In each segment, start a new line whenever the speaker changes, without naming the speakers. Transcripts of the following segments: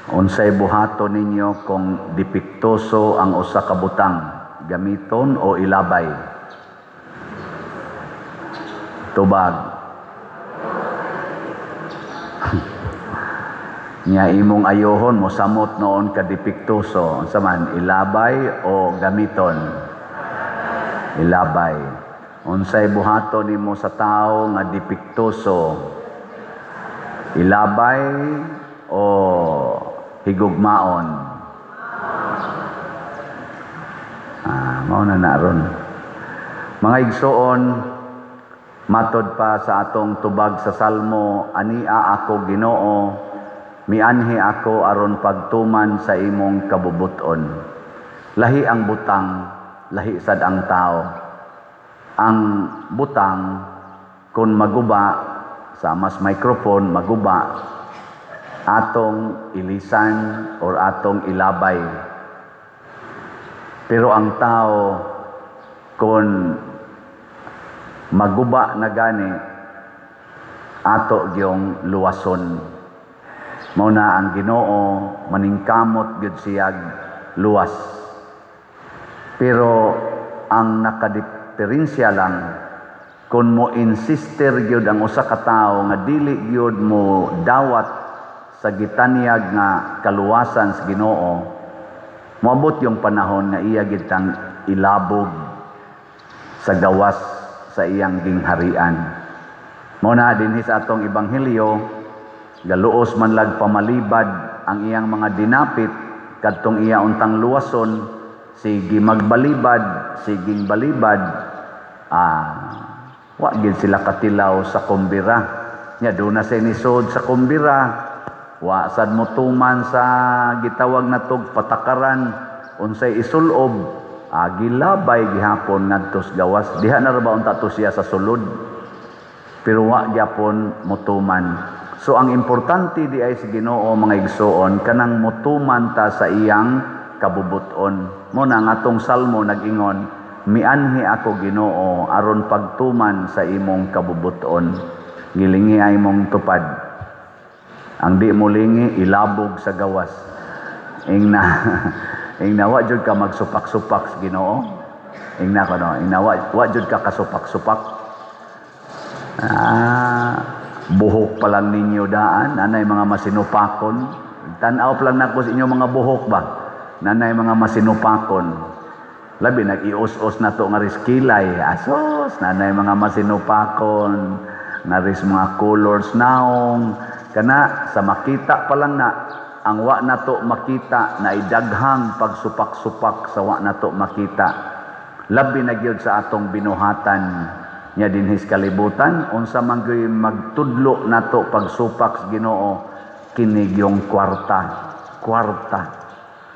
Unsay buhaton ninyo kung dipiktoso ang usa ka butang, gamiton o ilabay? Tubag. Nya imong ayohon mo samot noon ka dipiktoso, unsa man ilabay o gamiton? Ilabay. Unsay buhaton nimo sa tao nga dipiktoso? Ilabay o higugmaon? Mao na naron. Mga igsoon, matod pa sa atong tubag sa Salmo, ania ako Ginoo, mianhi ako aron pagtuman sa imong kabubuton. Lahi ang butang, lahi sad ang tao. Ang butang, kung maguba, sa mas microphone, maguba, atong ilisan or atong ilabay. Pero ang tao, kung maguba na gani, ato gyung luwason. Mao na ang Ginoo, maningkamot gyud siyag luwas. Pero ang nakadiferensya lang, kung mo insister gyud ang usa ka tawo nga dili gyud mo dawat sa gitanyag nga kaluwasan sa Ginoo, moabot yung panahon nga iya gid tang ilabog sa gawas sa iyang gingharian. Mao na dinhi sa atong ebanghelyo, galuos man lag pamalibad ang iyang mga dinapit kadtong iya untang luwason, sige magbalibad, siging balibad, wa gid sila katilaw sa kumbira. Nya doon na sa inisod sa kumbira, wa sad motuman sa gitawag natog patakaran, unsay isulob, gilabay gihapon ngadto sa gawas. Diha na ra ba unta to siya sa sulod? Pero wa gyapon motuman. So ang importante di ay sa Ginoo mga igsoon, kanang motuman ta sa iyang kabubuton. Mo na nga atong salmo nag-ingon, mianhi ako Ginoo aron pagtuman sa imong kabubuton. Gilingi ay imong tupad. Ang di mo lingi ilabog sa gawas. Ingna wa jud ka magsupak-supak sa Ginoo. Ingna ko no, ingna wa jud ka kasupak-supak. Buhok pa lang ninyo daan, nanay mga masinupakon. Tan-aw pa lang nako sa inyo mga buhok ba? Nanay mga masinupakon. Labi nag-ios-os na to nga riskilay. Asos, nanay mga masinupakon, naris mga colors naong. Kana sa makita pa lang na, ang wa na to makita na idaghang pagsupak-supak sa wa na to makita. Labi na gyud sa atong binuhatan nya dinhis kalibutan, unsa man gyud magtudlo nato pagsupak sa Ginoo, kinig yung kwarta.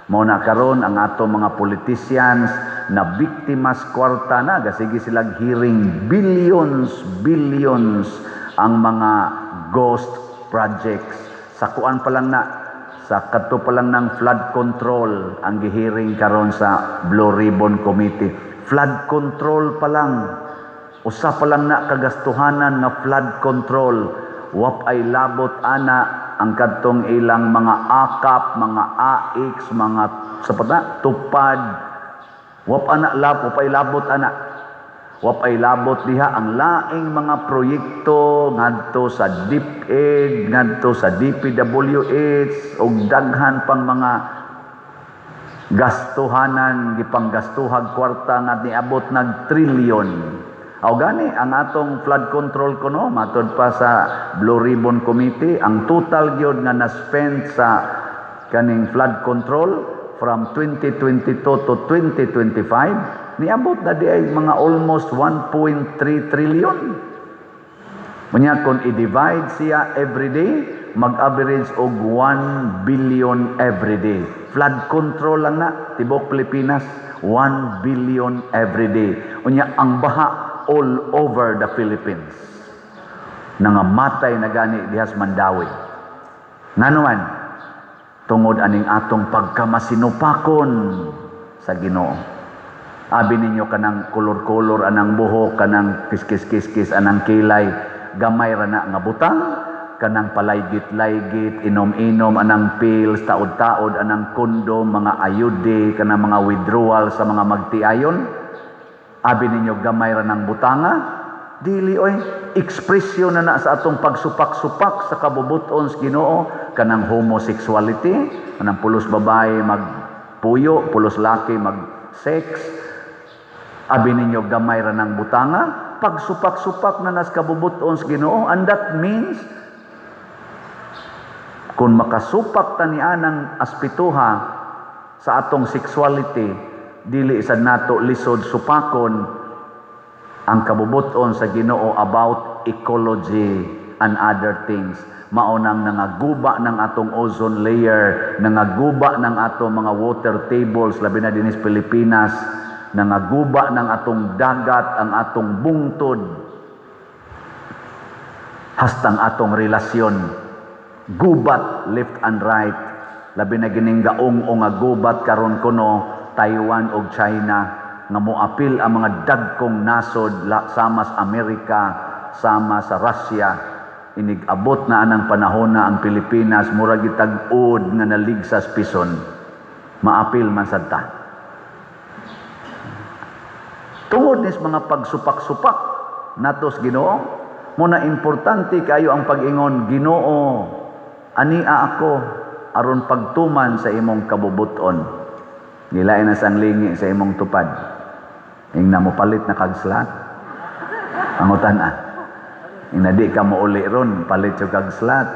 Mao na karon ang ato mga politicians na biktima sa kwarta na, gasige silang hearing billions ang mga ghost projects. Sa kuan pa lang na, sa kadto pa lang ng flood control ang gihearing karon sa Blue Ribbon Committee. Flood control pa lang. Usa pa lang na kagastuhanan nga flood control. Wap ay labot ana ang kadtong ilang mga akap, mga AX, mga tupad. Wap ay labot ana. Wap ay labot diha ang laing mga proyekto ngadto sa DepEd, ngadto sa DPWH ug daghan pang mga gastuhanan gipanggastuhag kwarta nga niabot nag trilyon. Aw gani ang atong flood control kuno matod pa sa Blue Ribbon Committee, ang total gyud nga na-spend sa kaning flood control from 2022 to 2025 niabot na di ay mga almost 1.3 trillion. Unya kung i-divide siya every day, mag-average og 1 billion every day. Flood control lang na tibok Pilipinas, 1 billion every day. Unya ang baha all over the Philippines. Nangamatay na gani dihas Mandawi. Nganuman, tungod aning atong pagkamasinupakon sa Ginoo. Abi ninyo kanang kolor-kolor anang buhok, kanang kiskis-kiskis anang kilay, gamay ra na nga butang, kanang palaygit-laygit, inom-inom, anang pills, taod-taod, anang kondom, mga ayude, kanang mga withdrawal sa mga magtiayon. Abi ninyo gamay ra ng butanga, dili oy, ekspresyon na sa atong pagsupak-supak sa kabubuton sa Ginoo, kanang homosexuality, kanang pulos babae magpuyo, pulos laki mag-sex. Abi ninyo gamay ra ng butanga, pagsupak-supak na sa kabubuton sa Ginoo, and that means kung makasupak ta niya ng aspituha sa atong sexuality, dili sad nato lisod supakon ang kabubuton sa Ginoo about ecology and other things. Maunang nangaguba ng atong ozone layer, nangaguba ng atong mga water tables, labi na dinis Pilipinas, nangaguba ng atong dagat, ang atong bungtod, hastang atong relasyon. Gubat left and right, labi na gining gaong o nga gubat karon kuno Taiwan o China, nga moapil ang mga dagkong nasod sama sa Amerika, sama sa Russia. Inigabot na anang panahon na ang Pilipinas murag gitag-od nga naligsas pison. Maapil man sad ta. Tungod nis mga pagsupak-supak natos Ginoo, muna importante kayo ang pag-ingon, Ginoo, ania ako aron pagtuman sa imong kabubuton. Gilain na sang lingi sa imong tupad. Ing namupalit na kagslat. Pangutan Ing na di ka mauli ron, palit yung kagslat.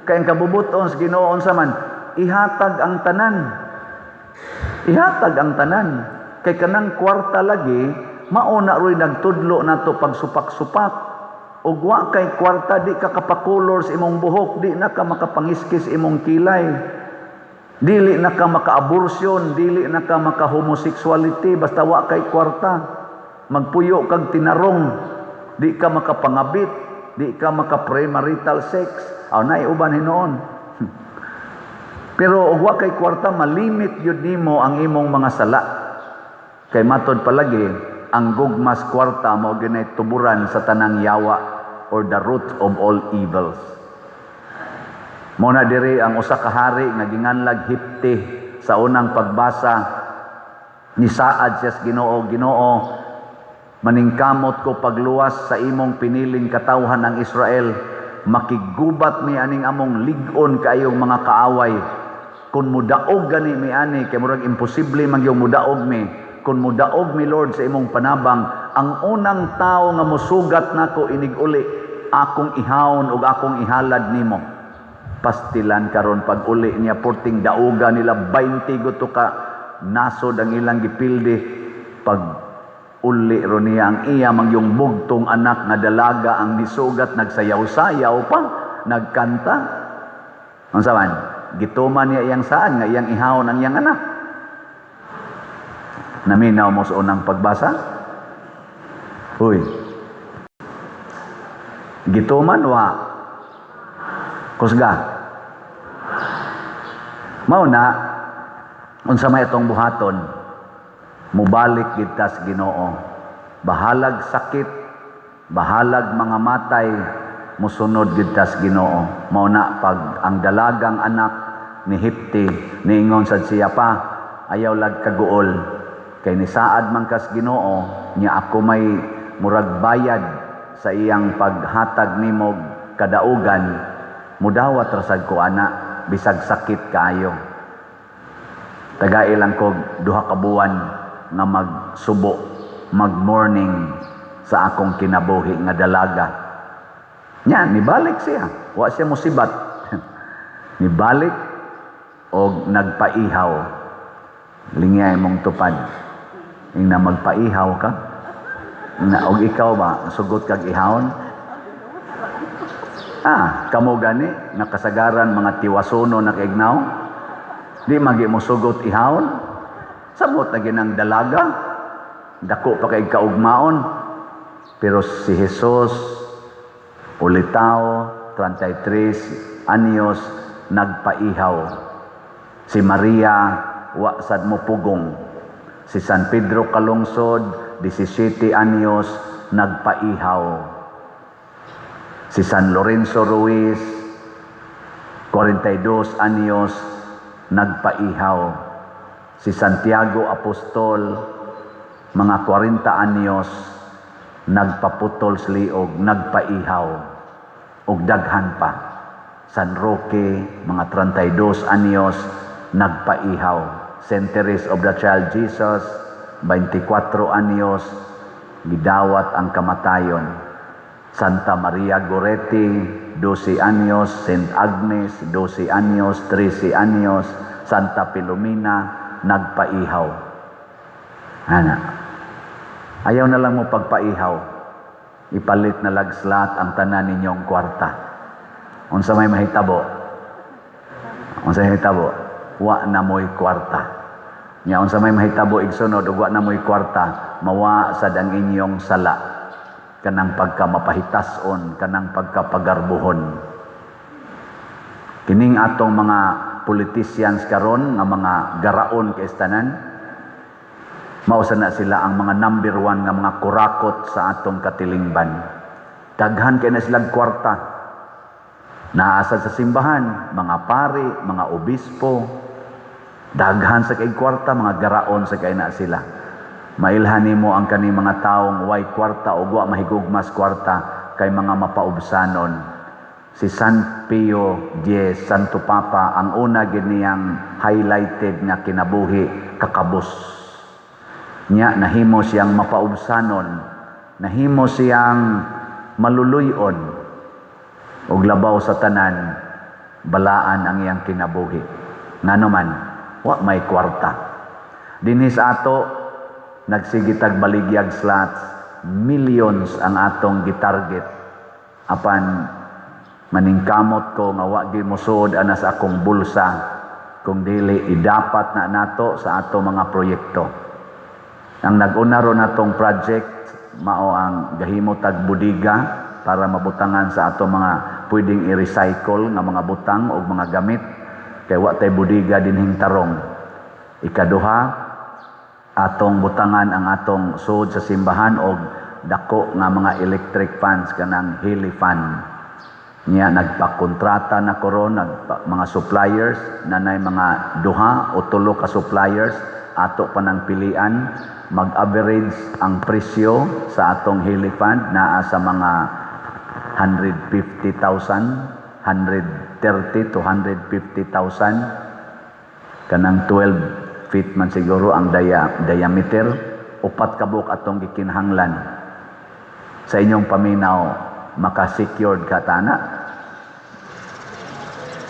Kaya kabubuton sa Ginoo unsa man, ihatag ang tanan. Ihatag ang tanan. Kay kanang kwarta lagi, mauna ro'y nagtudlo nato pagsupak-supak. Ug wa kay kwarta, di ka kapakolor sa imong buhok, di na ka makapangiskis imong kilay. Dili na ka maka-abortion, dili na ka maka-homosexuality, basta wa kay kwarta. Magpuyo kag tinarong, di ka makapangabit, di ka maka-premarital sex. Aw nay uban hinoon. Pero wa kay kwarta, malimit yun nimo ang imong mga sala. Kay matod palagi, ang gugmas kwarta mao ginay tuburan sa tanang yawa or the root of all evils. Muna diri ang usa ka hari nga ginganlag hipti sa unang pagbasa ni Saad siya sa Ginoo, Ginoo, maningkamot ko pagluwas sa imong piniling katawhan ng Israel, makigubat mi aning among ligon kayong mga kaaway. Kung mudaog gani mi ani, kay murag imposible man yung mudaog mi. Kung mudaog mi Lord sa imong panabang, ang unang tao nga mosugat nako inig uli, akong ihawon ug akong ihalad nimo. Pastilan karon pag uli niya porting dauga nila 20 guto ka nasod ang ilang gipildi. Pag uli ro niya ang iya mangyong bugtong anak nga dalaga ang nisugat, nagsayaw-sayaw pa, nagkanta. Unsa man? Gituman niya iyang saan nga iyang ihawon ang iyang anak. Naminaw mo sa unang pagbasa? Uy. Gituman wa kusga. Mao na unsa may itong buhaton, mubalik gid ta sa Ginoo. Bahalag sakit, bahalag mga matay, musunod gid ta sa Ginoo. Mao na pag ang dalagang anak ni Hipti niingon sad siya pa, ayaw lag kaguol kay ni Saad man kas Ginoo nya ako may murag bayad sa iyang paghatag nimo kadaugan. Mudawat rasad ko ana bisag sakit kaayo. Tagailang ko duha ka buwan nga magsubo, mag-morning sa akong kinabuhi nga dalaga. Nya nibalik siya, wa siya musibat. Nibalik og nagpaihaw. Lingay mong tupad. Ing na magpaihaw ka. Na og ikaw ba sugot kag ihawon? Kamo gani nakasagaran mga tiwasono na kaignaw. Di magi mo sugot ihawon. Sabot na ginang dalaga. Dako pa kay kaugmaon. Pero si Jesus ulitaw 33 anyos nagpaihaw. Si Maria wa sad mo pugong. Si San Pedro kalungsod 17 anyos nagpaihaw. Si San Lorenzo Ruiz, 42 anyos, nagpaihaw. Si Santiago Apostol, mga 40 anyos, nagpaputol sa liog, nagpaihaw. Ug daghan pa. San Roque, mga 32 anyos, nagpaihaw. St. Teresa of the Child Jesus, 24 anyos, gidawat ang kamatayon. Santa Maria Goretti, 12 anyos, St. Agnes, 12 anyos, 13 anyos, Santa Filomena, nagpaihaw. Ana, ayaw na lang mo pagpaihaw, ipalit na lagslat ang tanan ninyong kwarta. Unsa may mahitabo? Unsa may mahitabo? Wa na mo'y kwarta. Nya unsa may mahitabo igsunod ug wa na mo'y kwarta, mawa sad ang inyong sala, kanang pagkamapahitason, kanang pagkapagarbuhon. Kining atong mga politicians karon nga mga garaon kay tanan, mausa na sila ang mga number 1 nga mga kurakot sa atong katilingban. Daghan kay na silang kwarta. Naasa sa simbahan, mga pari, mga obispo, daghan sa kay kwarta, mga garaon sa kay na sila. Mailhan nimo ang kani mga taong way kwarta o wa mahigugmas kwarta kay mga mapaubsanon. Si San Pio X, Santo Papa, ang una giniyang highlighted nga kinabuhi, kakabus. Nya nahimo siyang mapaubsanon, nahimo siyang maluluyon, ug labaw sa tanan, balaan ang iyang kinabuhi. Ngano man, wa may kwarta. Dinhi sa ato, nagsigitag baligyag slots, millions ang atong gitarget. Apan maningkamot ko nga wa gyud mosuod ana sa akong bulsa kung dili idapat na nato sa ato mga proyekto. Ang nag-una ron natong project mao ang gahimo tag budiga para mabutangan sa ato mga pwedeng i-recycle nga mga butang o mga gamit kay wa tay budiga dinhing tarong. Ikaduha, atong butangan ang atong suod sa simbahan og dako nga mga electric fans kanang heli fan. Nya nagpakontrata na karon mga suppliers nanay mga 2 o 3 ka suppliers ato pa nang pilian, mag-average ang presyo sa atong heli fan naa sa mga 150,000, 130 to 150,000, kanang 12 feet man siguro ang diameter. 4 kabuk atong gikinahanglan. Sa inyong paminaw, maka-secured ka tana.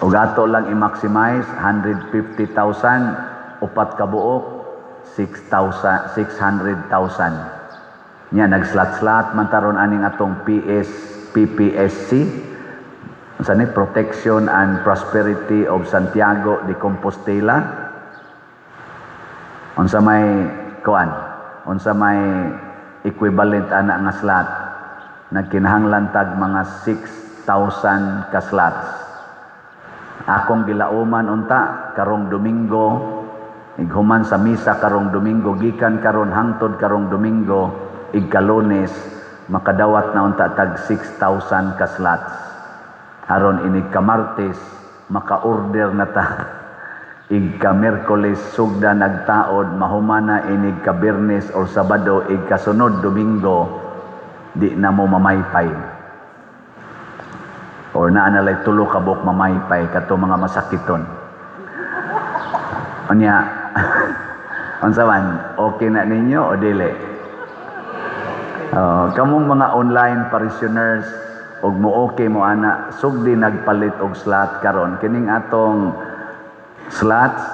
Ug ato lang i-maximize 150,000, 4 kabuok 600,000. Nya nagslat-slat man taron aning atong PPSC, unsa ni Protection and Prosperity of Santiago de Compostela. Unsa may kuan, unsa may equivalent ana nga slot, nagkinahanglan tag mga 6,000 ka slots. Akong gilauman unta karong Domingo, ighuman sa misa karong Domingo, gikan karon hangtod karong Domingo, igka-Lunes, makadawat na unta tag 6,000 ka slots. Aron inig ka Martes, maka-order na ta. Igka Miyerkules sugda nagtaod, mahumana inig ka Biyernes or Sabado, igka sunod Domingo, di na mo mamaypay. Or naanalay 3 kabuk mamaypay kato mga masakiton. Unya, unsa man, okay na ninyo o dili? Kamong mga online parishioners, og mo okay mo ana, sugdi nagpalit og slot karon. Kining atong slots,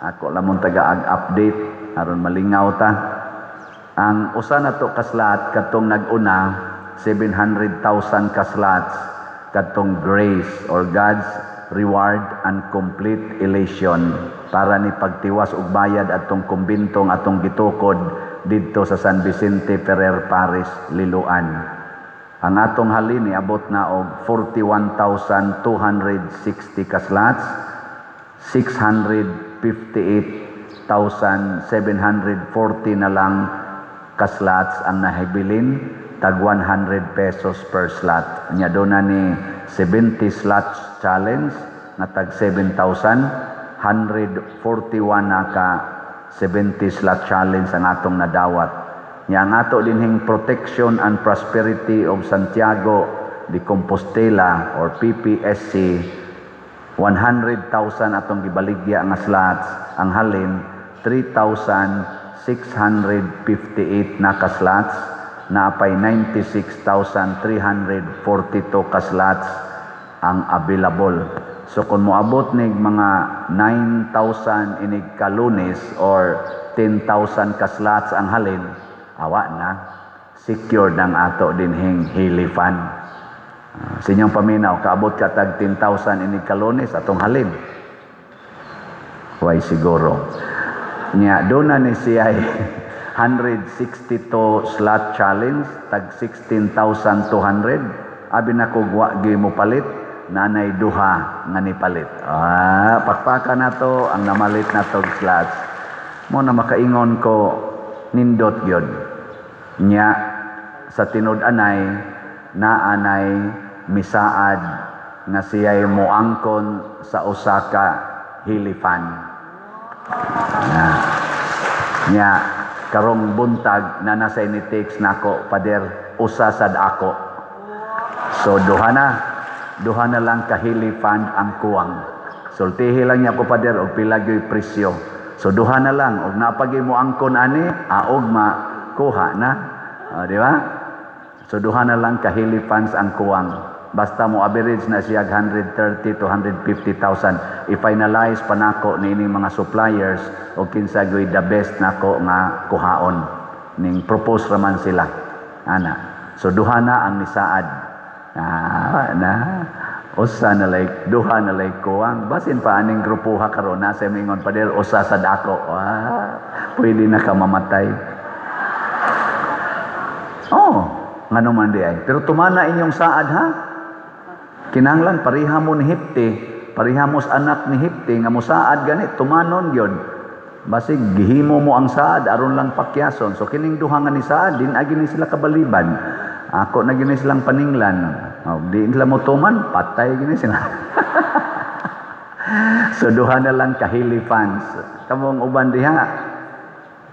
ako lamon taga-update aron malingaw ta. Ang usa na to ka slot katong nag-una 700,000 ka slots katong grace or God's reward and complete elation para ni pagtiwas og bayad atong kumbintong atong gitukod didto sa San Vicente Ferrer Parish, Liloan. Ang atong halin niabot na og 41,260 ka slots, 658,740 na lang ka slots ang nahibilin tag 100 pesos per slot. Nya do na ni 70 slots challenge na tag 7,000, 141 na ka 70 slot challenge ang atong nadawat. Nya ang ato dinhing Protection and Prosperity of Santiago de Compostela or PPSC, 100,000 atong gibaligya nga slots. Ang halin 3,658 na ka slots, napay 96,342 ka slots ang available. So kung moabot nig mga 9,000 inig ka Lunes or 10,000 ka slots ang halin, awa na, secured ang ato dinhing Hili Fund. Sa inyong paminaw, kaabot ka tag 10,000 inig ka Lunes atong halin. Why siguro. Nya doon na ni siya 162 slot challenge, tag 16,200. Abi na kog wa gi mo palit, nanay duha nga ni palit. Pakpaka na to ang namalit na tog slots. Mo na makaingon ko nindot gyud. Nya sa tinud-anay naanay misaad nga siya'y moangkon sa Osaka Hili Fund. Nya karong buntag na nasa ni text nako, Pader, usasad ako. So duha na lang ka Hili Fund ang kuwang. Sultihi lang niya ko, Pader, og pila gyud presyo. So duha na lang, og napagi mo angkon ani, aog makuha na. Di ba? So duha na lang ka Hili Funds ang kuwang. Basta mo average na siya 130 to 150,000. I-finalize pa nako nining mga suppliers o kinsa gyud the best nako nga kuhaon. Ning propose raman sila. Ana. So duha na ang nisaad. Usa na like duha na like kuwang. Basin pa aning grupuha karon na sa mingon, Pader, usa sad ako. Pwede na ka mamatay. Ngano man di ay. Pero tumana inyong saad ha. Kinahanglan pariha mo ni Hipti, pariha mo sa anak ni Hipti nga mo saad ganit tumanon gyud. Basig gihimo mo ang saad aron lang pakyason. So kining duha nga ni saad din agi ni sila kabaliban. Ako na gini silang paninglan. Di nila mo tuman, patay gini sila. So duha na lang ka Hili Funds. Kamong uban diha,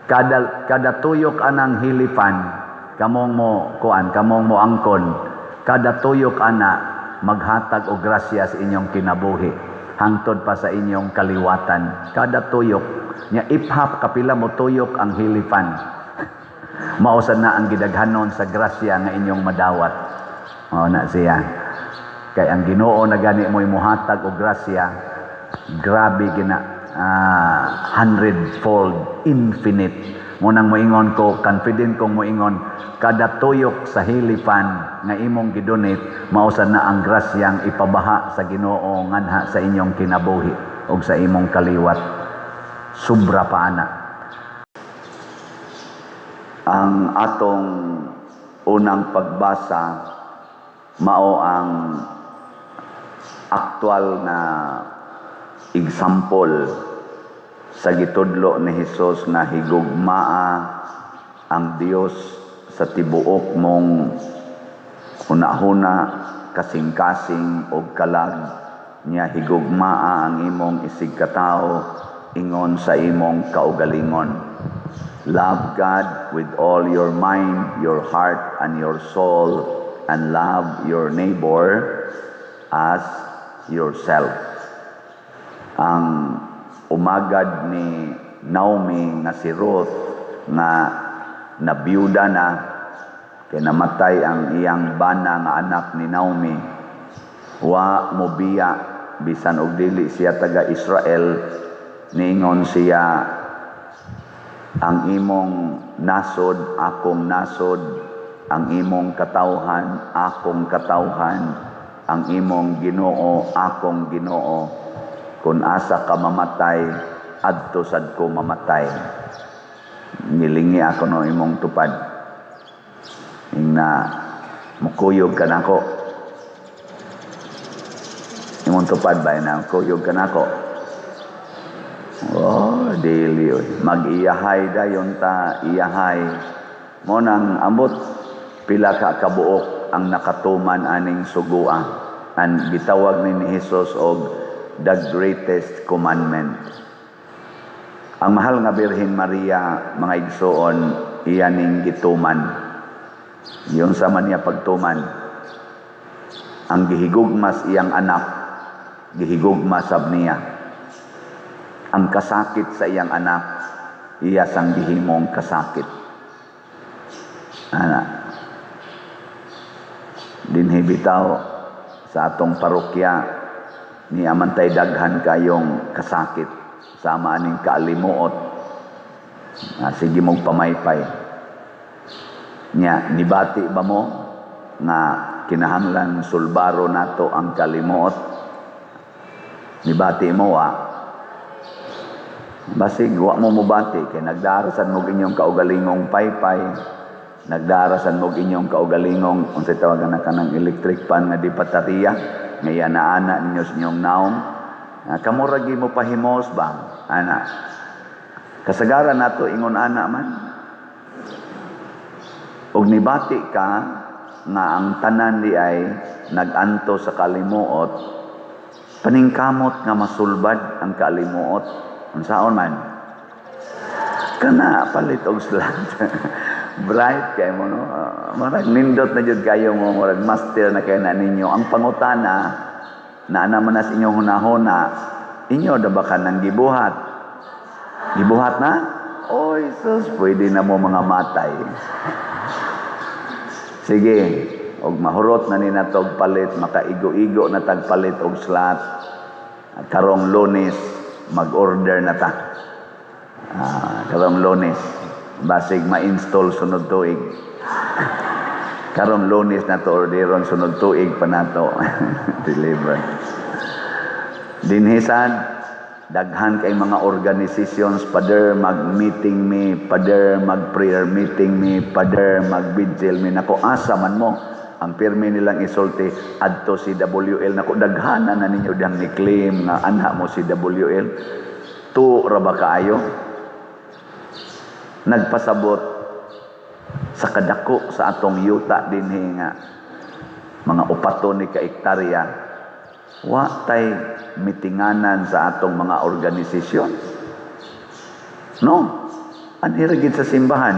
kada tuyok anang Hili Fund, kamong mo angkon, kada tuyok ana maghatag og grasya sa inyong kinabuhi hangtod pa sa inyong kaliwatan. Kada tuyok nya iphap kapila mo tuyok ang Hili Fund. Mausan na ang gidaghanon sa grasya nga inyong madawat. Mao na siya. Kay ang Ginoo na gani mo imuhatag og grasya, grabe gina 100-fold, infinite. Munang moingon ko, confident kong moingon, kada tuyok sa Hili Fund nga imong gidonate, mausan na ang grasyang ipabaha sa Ginoo nganha sa inyong kinabuhi o sa imong kaliwat. Sobra pa ana. Ang atong unang pagbasa mao ang aktual na example sa gitudlo ni Hesus na higugmaa ang Dios sa tibuok mong hunahuna, kasing-kasing o kalag niya higugmaa ang imong isig katao ingon sa imong kaugalingon. Love God with all your mind, your heart, and your soul, and love your neighbor as yourself. Ang umagad ni Naomi nga si Ruth nga nabiyuda na kay namatay ang iyang bana nga anak ni Naomi, wa mobiya bisan og dili siya taga Israel, niingon siya, ang imong nasod akong nasod, ang imong katawhan akong katawhan, ang imong Ginoo akong Ginoo. Kung asa ka mamatay, adto sad ko mamatay. Nilingi ako no imong tupad. Ingna mukuyog ka nako. Imong tupad ba na mukuyog ka nako. Dili. Mag-iyahay dayon ta, iyahay. Mo nang ambot pila ka kabuok ang nakatuman aning sugua, and gitawag ni Jesus og the greatest commandment. Ang mahal nga Birhen Maria, mga igsoon, iya ning gituman. Yung sama niya pagtuman, ang gihigugmas iyang anak, gihigugmas sab niya. Ang kasakit sa iyang anak, iya sang gihimong kasakit. Dinhi bitaw sa atong parokya ni amantay daghan kayong kasakit sama aning kaalimuot. Sige mong pamaypay. Nya nibati ba mo nga kinahanglan sulbaro nato ang kalimuot? Nibati mo basig wa mo mubati kay nagdarasan mo inyong kaugalingong paypay, nagdarasan mo inyong kaugalingong unsay tawagan na kanang electric pan nga di baterya nga ana ninyo sa inyong naong. Kamuragi mo pahimos ba ana? Kasagaran nato ingon ana man. Og nibati ka nga ang tanan di ay naganto sa kalimuot, paningkamot nga masulbad ang kalimuot. Unsaon man? Kana palit og slant. Bright kay mo no. Marag nindot na jud kayo mo, marag master na kay na ninyo. Ang pangutana na naman na sa inyong hunahuna, inyo da ba kanang gibuhat? Gibuhat na? Oy, sus, pwede na mo mga matay. Sige, og mahurot na ni natog palit, makaigo-igo na tagpalit og slot. Karong Lunes mag-order na ta. Karong Lunes basig ma-install sunod tuig. Karong Lunes na to orderon sunod tuig pa nato deliver. Dinhisan daghan kay mga organizations, pader mag-meeting me, pader mag-prayer meeting me, pader mag-vigil me. Nako, asa man mo ang pirmi nilang isulti adto si WL. Nako, daghanan na ninyo diyang ni-claim nga anak mo si WL. Tu ra ba kaayo? Nagpasabot sa kadako sa atong yuta dinhi nga mga upaton ni ka hektarya, wa tay mitinganan sa atong mga organisasyon. No, anhiragid sa simbahan.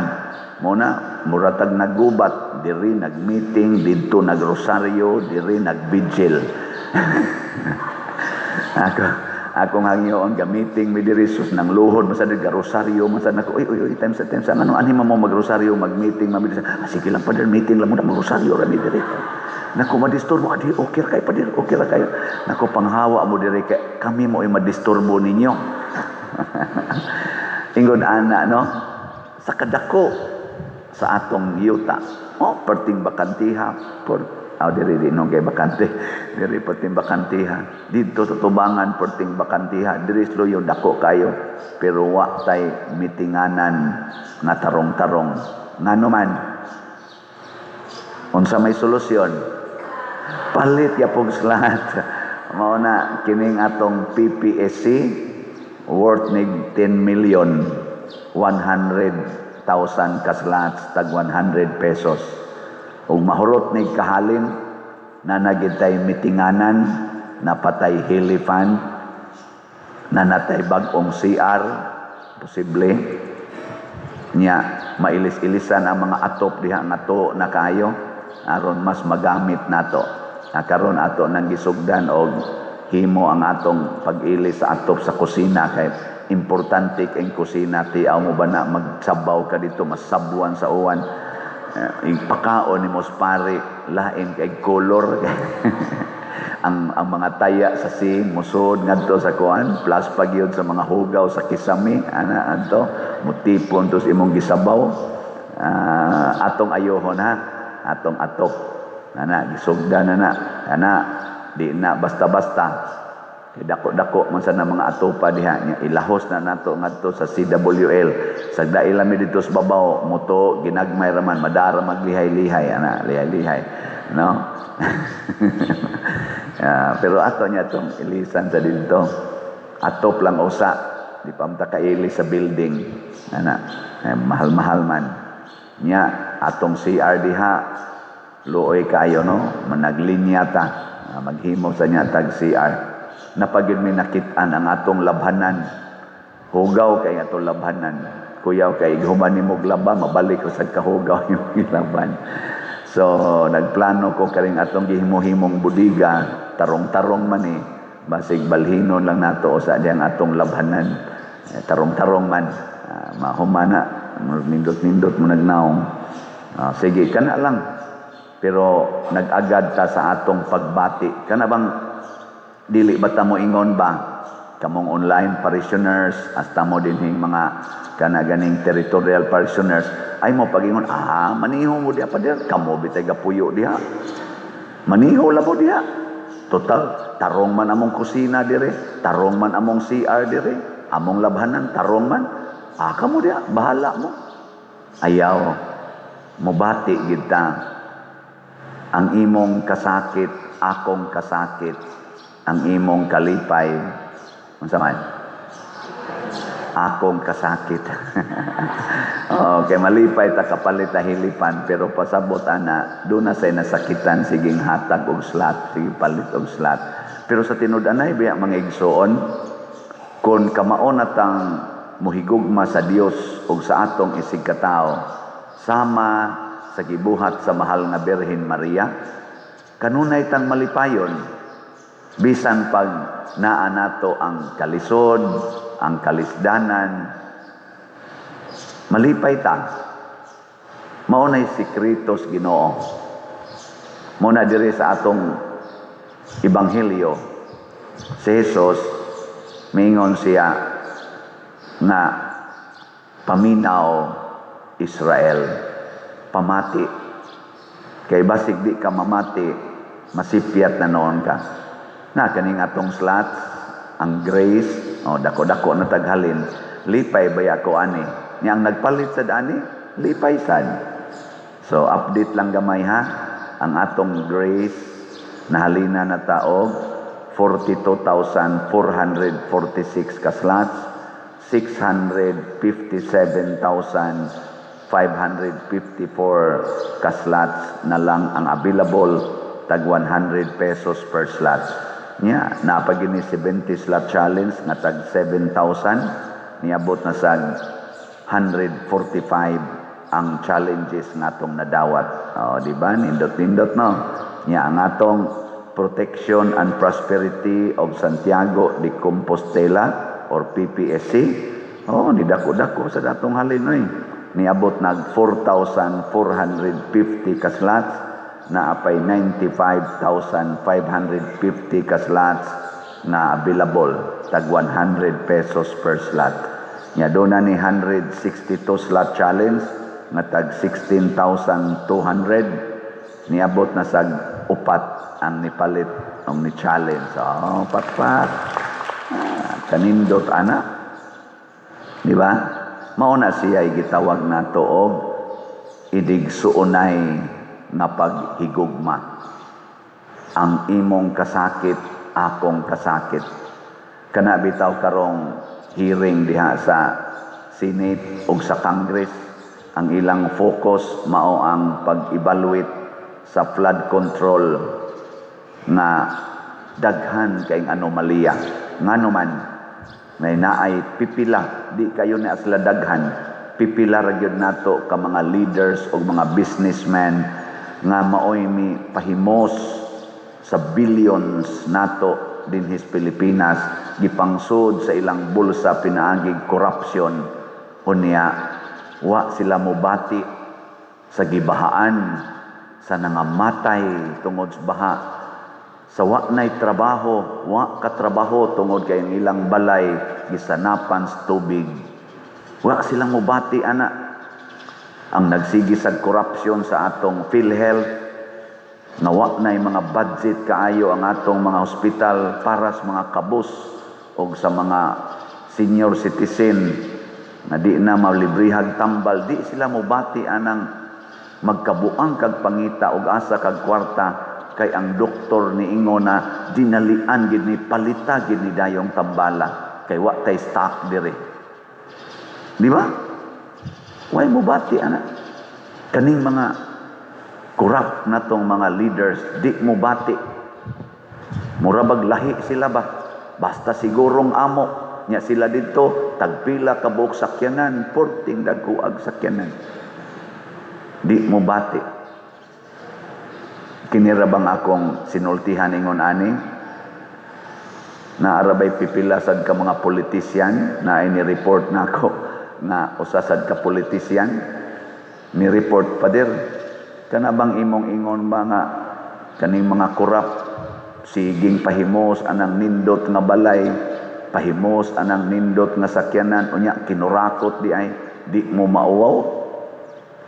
Muna, muratag naggubat, diri nagmeeting, dito nagrosaryo, diri nagbigil. Akong hangyoon gamiting mi diri sus nang luhod masad ka rosaryo masad nako oy time sa ano anhi mo magrosaryo mag-meeting mabilis. Sige lang pa meeting lang mo magrosaryo ra mi diri. Nako madisturbo adi okay kay pa diri okay ra kayo. Nako panghawa mo diri kay kami mo ay madisturbo ninyo. Ingon ana no sa kadako sa atong yuta. Perting bakantiha diri nung kay bakante. Diri perting bakantiha. Dito sa tubangan perting bakantiha. Diri sloyo dako kayo. Pero wa tay mitinganan nga tarong-tarong. Ngano man? Unsa may solusyon? Palit yapog slat. Mao na kining atong PPSC worth nig 10 million 100,000 ka slots tag 100 pesos. Ug mahurot nig kahalin na nagitay mitinganan, napatay hilifan, na natay bagong CR, posible nya mailis-ilisan ang mga atop diha nga to na kayo aron mas magamit nato. Karon ato nang gisugdan og himo ang atong pag-ilis sa atop sa kusina kay importante kay kusina ti mo ba na magsabaw ka dito masabuan sa uwan. Ipakaon ni mos pare lain kay color ang mga taya sa musod ngadto sa kuan plus pagyud sa mga hugaw sa kisame ana adto mutipon tos imong gisabaw atong ayohon ha atong atop ana gisugdan ana di na basta-basta dako-dako man sa mga atopa diha nya ilahos na nato ngadto sa CWL sa dailami dito sa babaw moto ginagmay raman madara maglihay-lihay ana lihay-lihay no. Pero ato nya tong ilisan sa dito atop lang usa di pa mta kaili sa building ana mahal-mahal man nya atong CR diha luoy kayo no, managlinya ta, maghimo sa niya tag CR. Napagid mi nakit-an ang atong labhanan. Hugaw kay atong labhanan. Kuyaw kay human nimog laba, mabalik ko sa kahugaw yung ilaban. So nagplano ko karing atong gihimo-himong budiga, tarong-tarong man basig balhinon lang nato sa diyang atong labhanan. Tarong-tarong man, mahumana, nindot-nindot mo nagnaong. Sige, kana lang. Pero nag-agad ta sa atong pagbati. Kana bang dili ba ta mo ingon ba? Kamong online parishioners, hasta mo din hing mga kanaganing territorial parishioners, ay mo pagingon, maniho mo diha pa diha, kamo bitay gapuyo diha. Maniho la mo diha. Total, tarong man among kusina dire, tarong man among CR dire, among labhanan, tarong man. Kamo diha, bahala mo. Ayaw, mubati gid ta. Ang imong kasakit, akong kasakit, ang imong kalipay, unsa man? Akong kasakit. Okay, malipay ta kapalit ta hilipan, pero pasabot ana, doon na say nasakitan, siging hatag og slat, sige palit og slat. Pero sa tinud-anay biya mga igsoon, kung kamaon natang muhigugma sa Dios ug sa atong isig katao, sama sa gibuhat sa mahal nga Birhen Maria, kanunay tang malipayon bisan pag naa nato ang kalisod, ang kalisdanan, malipay ta. Mao nay sikretos Ginoo. Muna diri sa atong ebanghelyo, si Jesus mingon siya nga paminaw Israel, pamati. Kay basig di ka mamati, masipyat na noon ka. Na kaning atong slots, ang grace, dako-dako na taghalin, lipay ba ako ani? Niyang nagpalit sa dani, lipay sad. So update lang gamay ha, ang atong grace nahalina na taog 42,446 ka slots, 657,554 ka slots na lang ang available, tag 100 pesos per slot. Nya, napagini 70 slot challenge nga tag 7,000, niabot na sa 145 ang challenges nga atong nadawat. Di ba? Nindot-nindot no. Nya, ang atong Protection and Prosperity of Santiago de Compostela or PPSC, nidako-dako sa datong halin oy. Niabot nag 4,450 ka slots, na apay 95,550 ka slots na available, tag 100 pesos per slot. Nya doon na ni 162 slot challenge nga tag 16,200, niabot na sa upat ang nipalit ang ni challenge. Pat-pat. Kanindot ana. Di ba? Mauna siya gitawag nato og idigsuunay nga paghigugma. Ang imong kasakit, akong kasakit. Kana bitaw karong hearing diha sa Senate ug sa Congress, ang ilang focus mao ang pag-evaluate sa flood control na daghan kay anomalya. Ngano man may naay pipila, di kayo na asla daghan, pipila ra gyud nato ka mga leaders o mga businessmen nga maoy mi pahimos sa billions nato dinhis Pilipinas, gipangsud sa ilang bulsa pinaagig corruption, unya wa sila mobati sa gibahaan, sa nangamatay tungod sa baha, sa wa nay trabaho, wa katrabaho tungod kay ilang balay gisanapan sa tubig. Wa silang mobati ana. Ang nagsigi sa korupsyon sa atong PhilHealth, na wa nay mga budget kaayo ang atong mga ospital para sa mga kabus o sa mga senior citizen na di na malibrihag tambal. Di sila mobati anang magkabuang kag pangita og asa kag kwarta, kay ang doktor ni ingo na dinalian gid ni palita gid ni dayong tambala kay wa tay stock dire. Di ba? Way mo bati ana. Kaning mga corrupt na tong mga leaders, di mo bati. Murabag lahi sila ba? Basta sigurong amo nya sila dito, tagpila ka buok sakyanan, porting dagkuag sakyanan. Di mo bati. Kinirabang akong sinultihan ingon ani, na arabay pipilasad ka mga politisyan, na ini-report na ako, na usasad ka politisyan, ni-report pa dir, kanabang imong ingon mga, kaning mga corrupt, siging pahimos anang nindot nga balay, pahimos anang nindot nga sakyanan, unya kinurakot di ay, di mo mauwaw,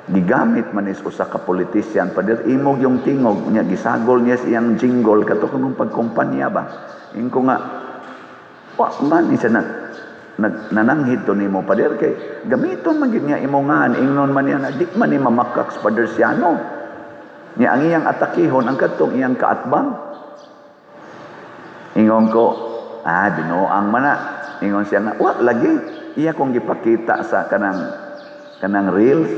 gigamit man is usa ka politisyan pa dir, imog yung tingog, unya gisagol niya siyang jingle, kato kung pagkumpanya ba, ingko nga, man isa na, nananghid to nimo pader kay gamiton man gid niya imongan ingnon man niya di man ni mamakaks pader siyano niya ang iyang atakihon ang kadtong iyang kaatbang ingon ko binuang man na ingon siya nga wa lagi iya kong gipakita sa kanang reels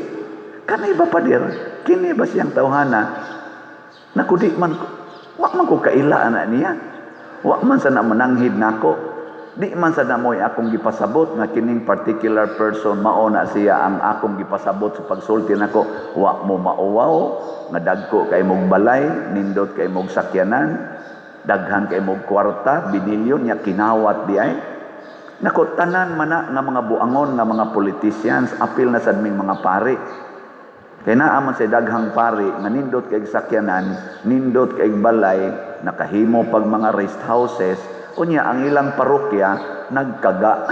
kanay ba pader kini ba siyang tawhana nakudi man wa man ko kaila ana niya wa man sa na mananghid nako. Di man sa namoy akong gipasabot nga kining particular person mao na siya ang akong gipasabot sa pagsulti nako wa mo mauwaw nga dagko kay mong balay nindot kay mong sakyanan daghan kay mong kwarta binilyon nya kinawat di ay nako tanan man na nga mga buangon nga mga politicians apil na sad ming mga pari kay naa man sa daghang pari nga nindot kay sakyanan nindot kay balay nakahimo pag mga rest houses unya ang ilang parokya nagkaga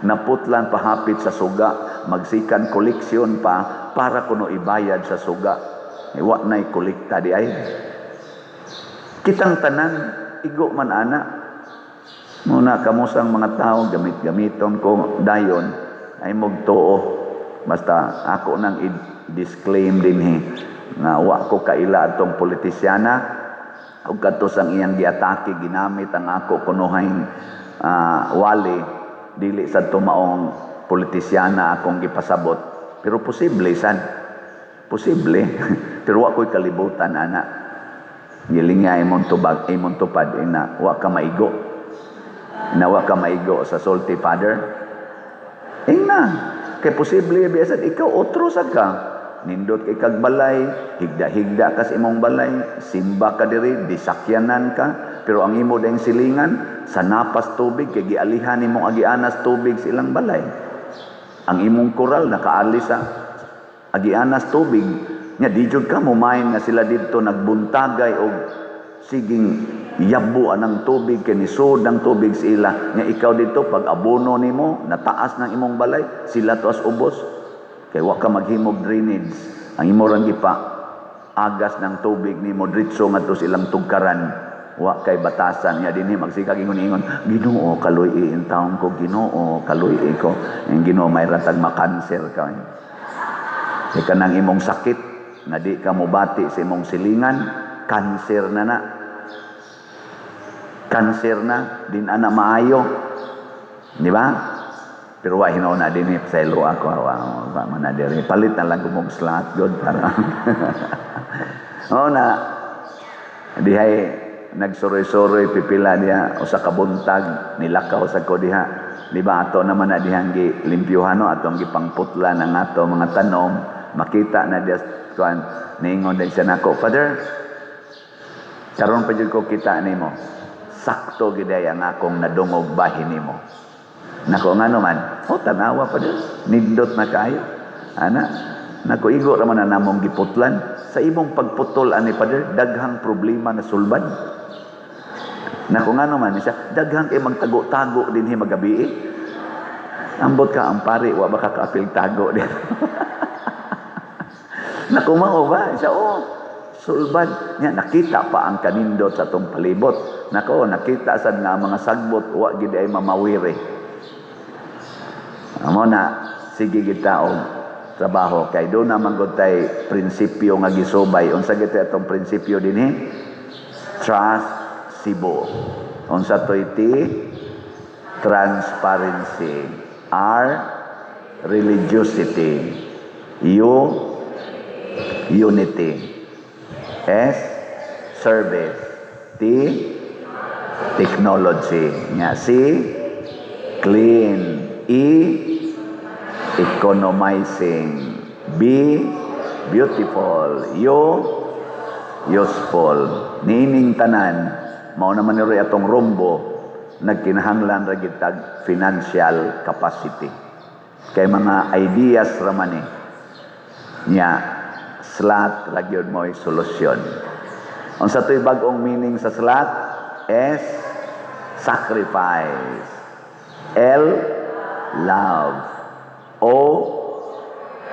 naputlan pahapit sa suga magsikan koleksyon pa para kuno ibayad sa suga wa nay kolekta di ay kitang tanan igo man ana muna kamusang mga tao gamit-gamiton ko dayon ay mogtuo basta ako nang i-disclaim dinhi nga wa ko kaila atong politisyana ug katos ang iyang giatake ginamit ang ako kunuhing wali dili sa tumaong politisyana akong gipasabot pero posible posible pero wa ko'y kalibutan ana gilinga imong tubag imong tupad ina wa ka maigo sa sulti father ina kay posible biasa ikaw otro sad ka nindot kay kag balay, higda-higda kas imong balay, simba ka diri, disakyanan ka, pero ang imo dayong silingan sa napas tubig kay gialihan nimong agianas tubig sa ilang balay. Ang imong koral nakaalis sa agianas tubig, nya di jud ka mumain nga sila didto nagbuntagay og siging yabo anang tubig kay nisud ang tubig sa ila. Nya ikaw dito pag abono nimo nataas ng imong balay, sila tuas ubos. Kay wa ka maghimog drainage ang imo rang gipa agas ng tubig nimo diretso ngadto silang tugkaran wa kay batasan nya dinhi magsikag ingon-ingon Ginoo kaluy in taon ko Ginoo kaluy ko ang Ginoo may ratag makanser ka kay kanang imong sakit na di ka mobati sa imong silingan kanser na din ana maayo di ba. Pero wa hinaw na din selo ako wa man na diri palit na lang gumog slot god para na dihay nagsuroy-suroy pipila niya usa ka buntag nilakaw sa ko diha di ba ato naman na dihang limpyuhan no atong gipangputla ng ato mga tanom makita na diya kuan ningon din siya nako father karon pa jud ko kita nimo sakto gid ang akong nadungog bahin nimo nako ngano man tanawa pa din nindot na kayo ana nako igo ra man na namong giputlan sa imong pagputol ani pader daghang problema na sulbad nako ngano man siya daghang kay magtago-tago dinhi magabi ambot ka ang pari wa ba ka kaapil tago din nako mao ba siya sulbad nya nakita pa ang kanindot sa tong palibot nako nakita sad nga mga sagbot wa gid ay mamawiri amo na sige kita og trabaho kay do na man gud tay prinsipyo nga gisubay unsa gid atong prinsipyo dinhi trust sibo unsa to iti transparency R religiosity U unity. S, service. T, technology. Nya, C, clean. E, economizing. B, beautiful. U, useful. Nining tanan, mao naman ni atong rumbo, nagkinahanglan ra gid tag financial capacity. Kay mga ideas raman ni nya SLAT ra gyud mo'y solusyon. Unsa to'y bag-ong meaning sa SLAT? S, sacrifice. L, love. O,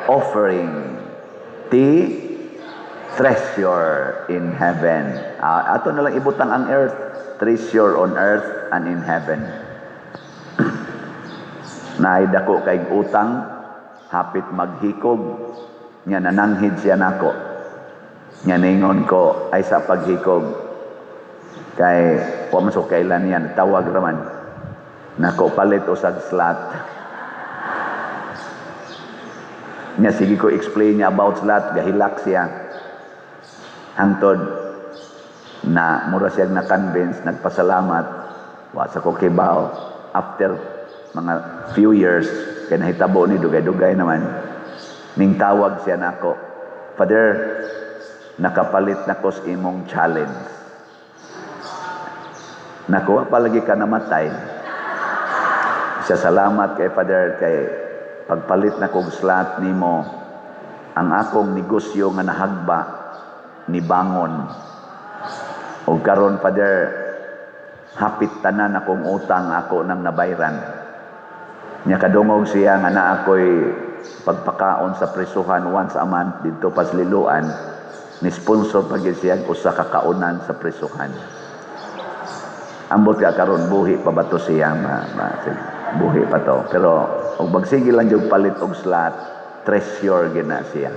offering. T, treasure in heaven. Ato na lang ibutang ang earth, treasure on earth and in heaven. Naidako kay utang, hapit maghikog, nga nananghid siya nako. Nga ningon ko ay sa paghikog kay wa man so kailan yan tawag raman nako palit usag SLAT. Nya sige ko explain niya about SLAT, gahilak siya hangtod na mura siya na-convince, nagpasalamat wa sa ko kibaw. After mga few years kay nahitabo ni dugay-dugay naman ning tawag siya nako, Father, nakapalit na ko sa imong challenge. Nakuha palagi ka namatay. Siya salamat kay Father kay pagpalit na kong SLAT nimo, ang akong negosyo nga nahagba ni bangon. O karon Father, hapit tanan akong utang ako nang nabayran. Nya kadungog siya nga na ako'y pagpakaon sa prisuhan once a month dito pasliluan, ni sponsor pag siya usa ka kaunan sa prisuhan. Ambot ka karon buhi pa ba to siya buhi pa to, pero og magsige lang jud palit og SLAT, treasure gina siya,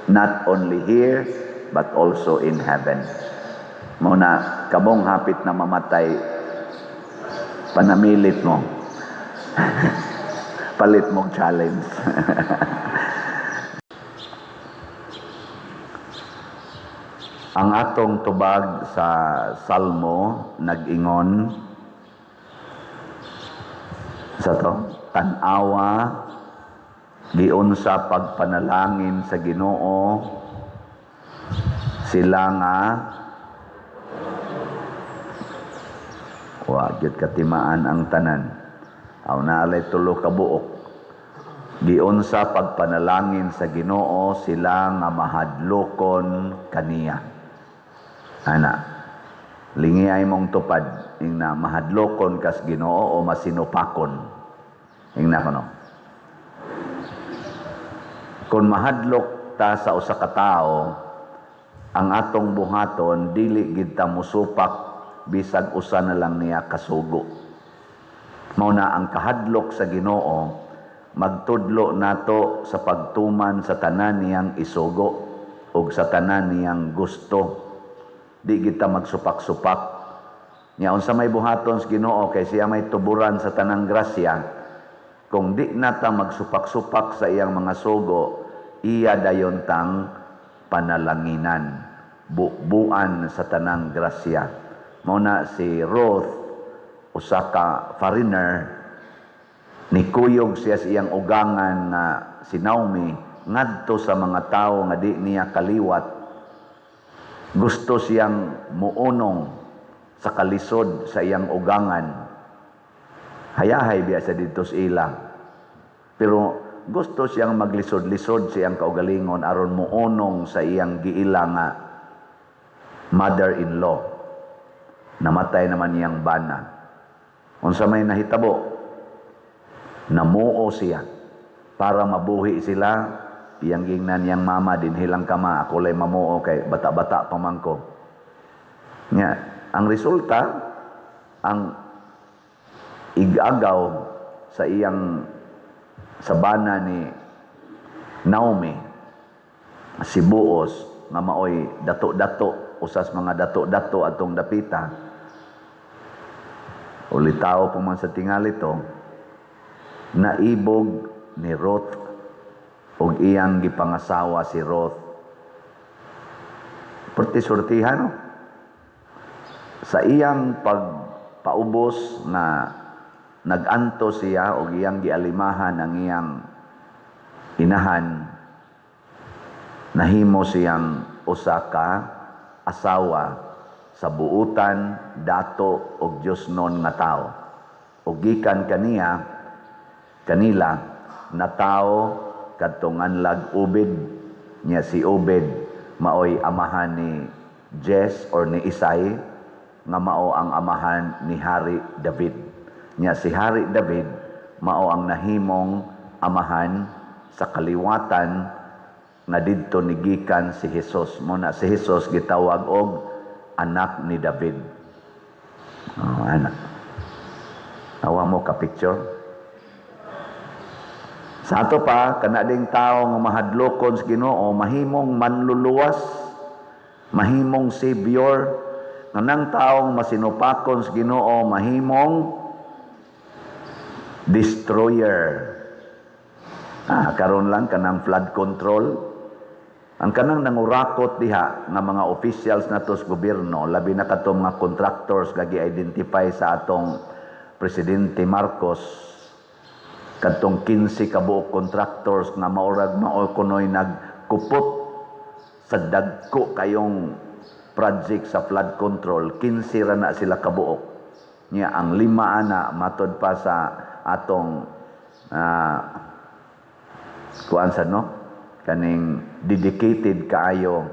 not only here but also in heaven. Mao na kamong hapit na mamatay, panamilit mo. Palit mong challenge. Ang atong tubag sa Salmo nag-ingon sa to, tan-awa diun sa pagpanalangin sa Ginoo sila nga wa gyud katimaan ang tanan. Aw naalay tulo ka buok. Diun sa pagpanalangin sa Ginoo sila nga mahadlokon kaniya. Ana, lingi ay mong tupad ing na mahadlokon kas Ginoo o masinupakon. Ing na kono. Kung mahadlok ta sa usa ka tawo, ang atong buhaton dili gid ta musupak bisag usa na lang niya kasugo. Mao na ang kahadlok sa Ginoo, magtudlo nato sa pagtuman sa tanan niyang isugo o sa tanan niyang gusto. Di kita magsupak-supak. Nya unsa may buhaton sa Ginoo kay siya may tuburan sa tanang grasya. Kung di nata magsupak-supak sa iyang mga sugo, iya dayon tang panalanginan, buan sa tanang grasya. Mao na si Ruth, usa ka foreigner, nikuyog siya sa iyang ugangan nga si Naomi ngadto sa mga tawo nga di niya kaliwat. Gusto siyang muunong sa kalisod sa iyang ugangan. Hayahay biya sa dito sa ila. Pero gusto siyang maglisod-lisod sa iyang kaugalingon aron muunong sa iyang giila nga mother-in-law. Namatay naman iyang bana. Unsa may nahitabo, namuo siya para mabuhi sila. Iyang gingnan niyang mama din hilang kama, ako lay mamuo kay bata-bata pamangko. Nga, ang resulta, ang igagaw sa iyang sabana ni Naomi, si Boaz, nga maoy dato-dato, usas mga dato-dato atong dapita. Ulitaw pa man sa tingali to, naibog ni Ruth og iyang gipangasawa si Ruth perti-surtihan, no? Sa iyang pagpaubos na naganto siya o iyang gialimahan ang iyang inahan, nahimo siyang usa ka asawa sa buutan, dato og Dios non nga tao. O gikan kanila na tao kadtong anlag Obed, niya si Obed maoy amahan ni Jess or ni Isai, nga mao ang amahan ni Hari David. Nya si Hari David mao ang nahimong amahan sa kaliwatan nga didto ni gikan si Jesus. Muna si Jesus gitawag og anak ni David. Oh, anak. Awa mo ka picture. Sa ato pa kana ding tawo nga mahadlokon sa Ginoo, mahimong manluluwas, mahimong savior. Kanang taong masinupakon sa Ginoo, mahimong destroyer. Karon lang kanang flood control. Ang kanang nangurakot diha nga mga officials nato sa gobyerno, labi na katong mga contractors nga gi-identify sa atong Presidente Marcos, kadtong 15 ka buok contractors nga maurag mao kunoy nagkupot sa dagko kayong project sa flood control, 15 ra na sila kabuok. Nya ang 5 ana matod pa sa atong kuan sa no, kaning dedicated kaayo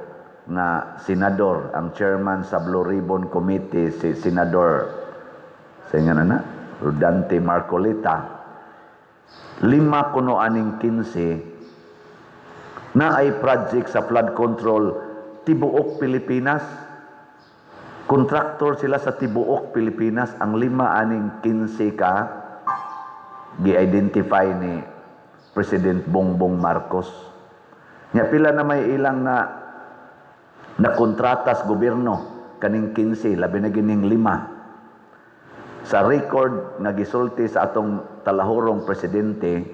nga senador, ang chairman sa Blue Ribbon Committee, si Senador Rodante Marcolita. 5 kuno aning 15 na ay project sa flood control tibuok Pilipinas. Contractor sila sa tibuok Pilipinas. Ang 5 aning 15 ka gi-identify ni President Bongbong Marcos. Nya pila na may ilang na kontrata sa gobyerno kaning 15, labi na gining 5. Sa record nga gisulti sa atong talahurong presidente,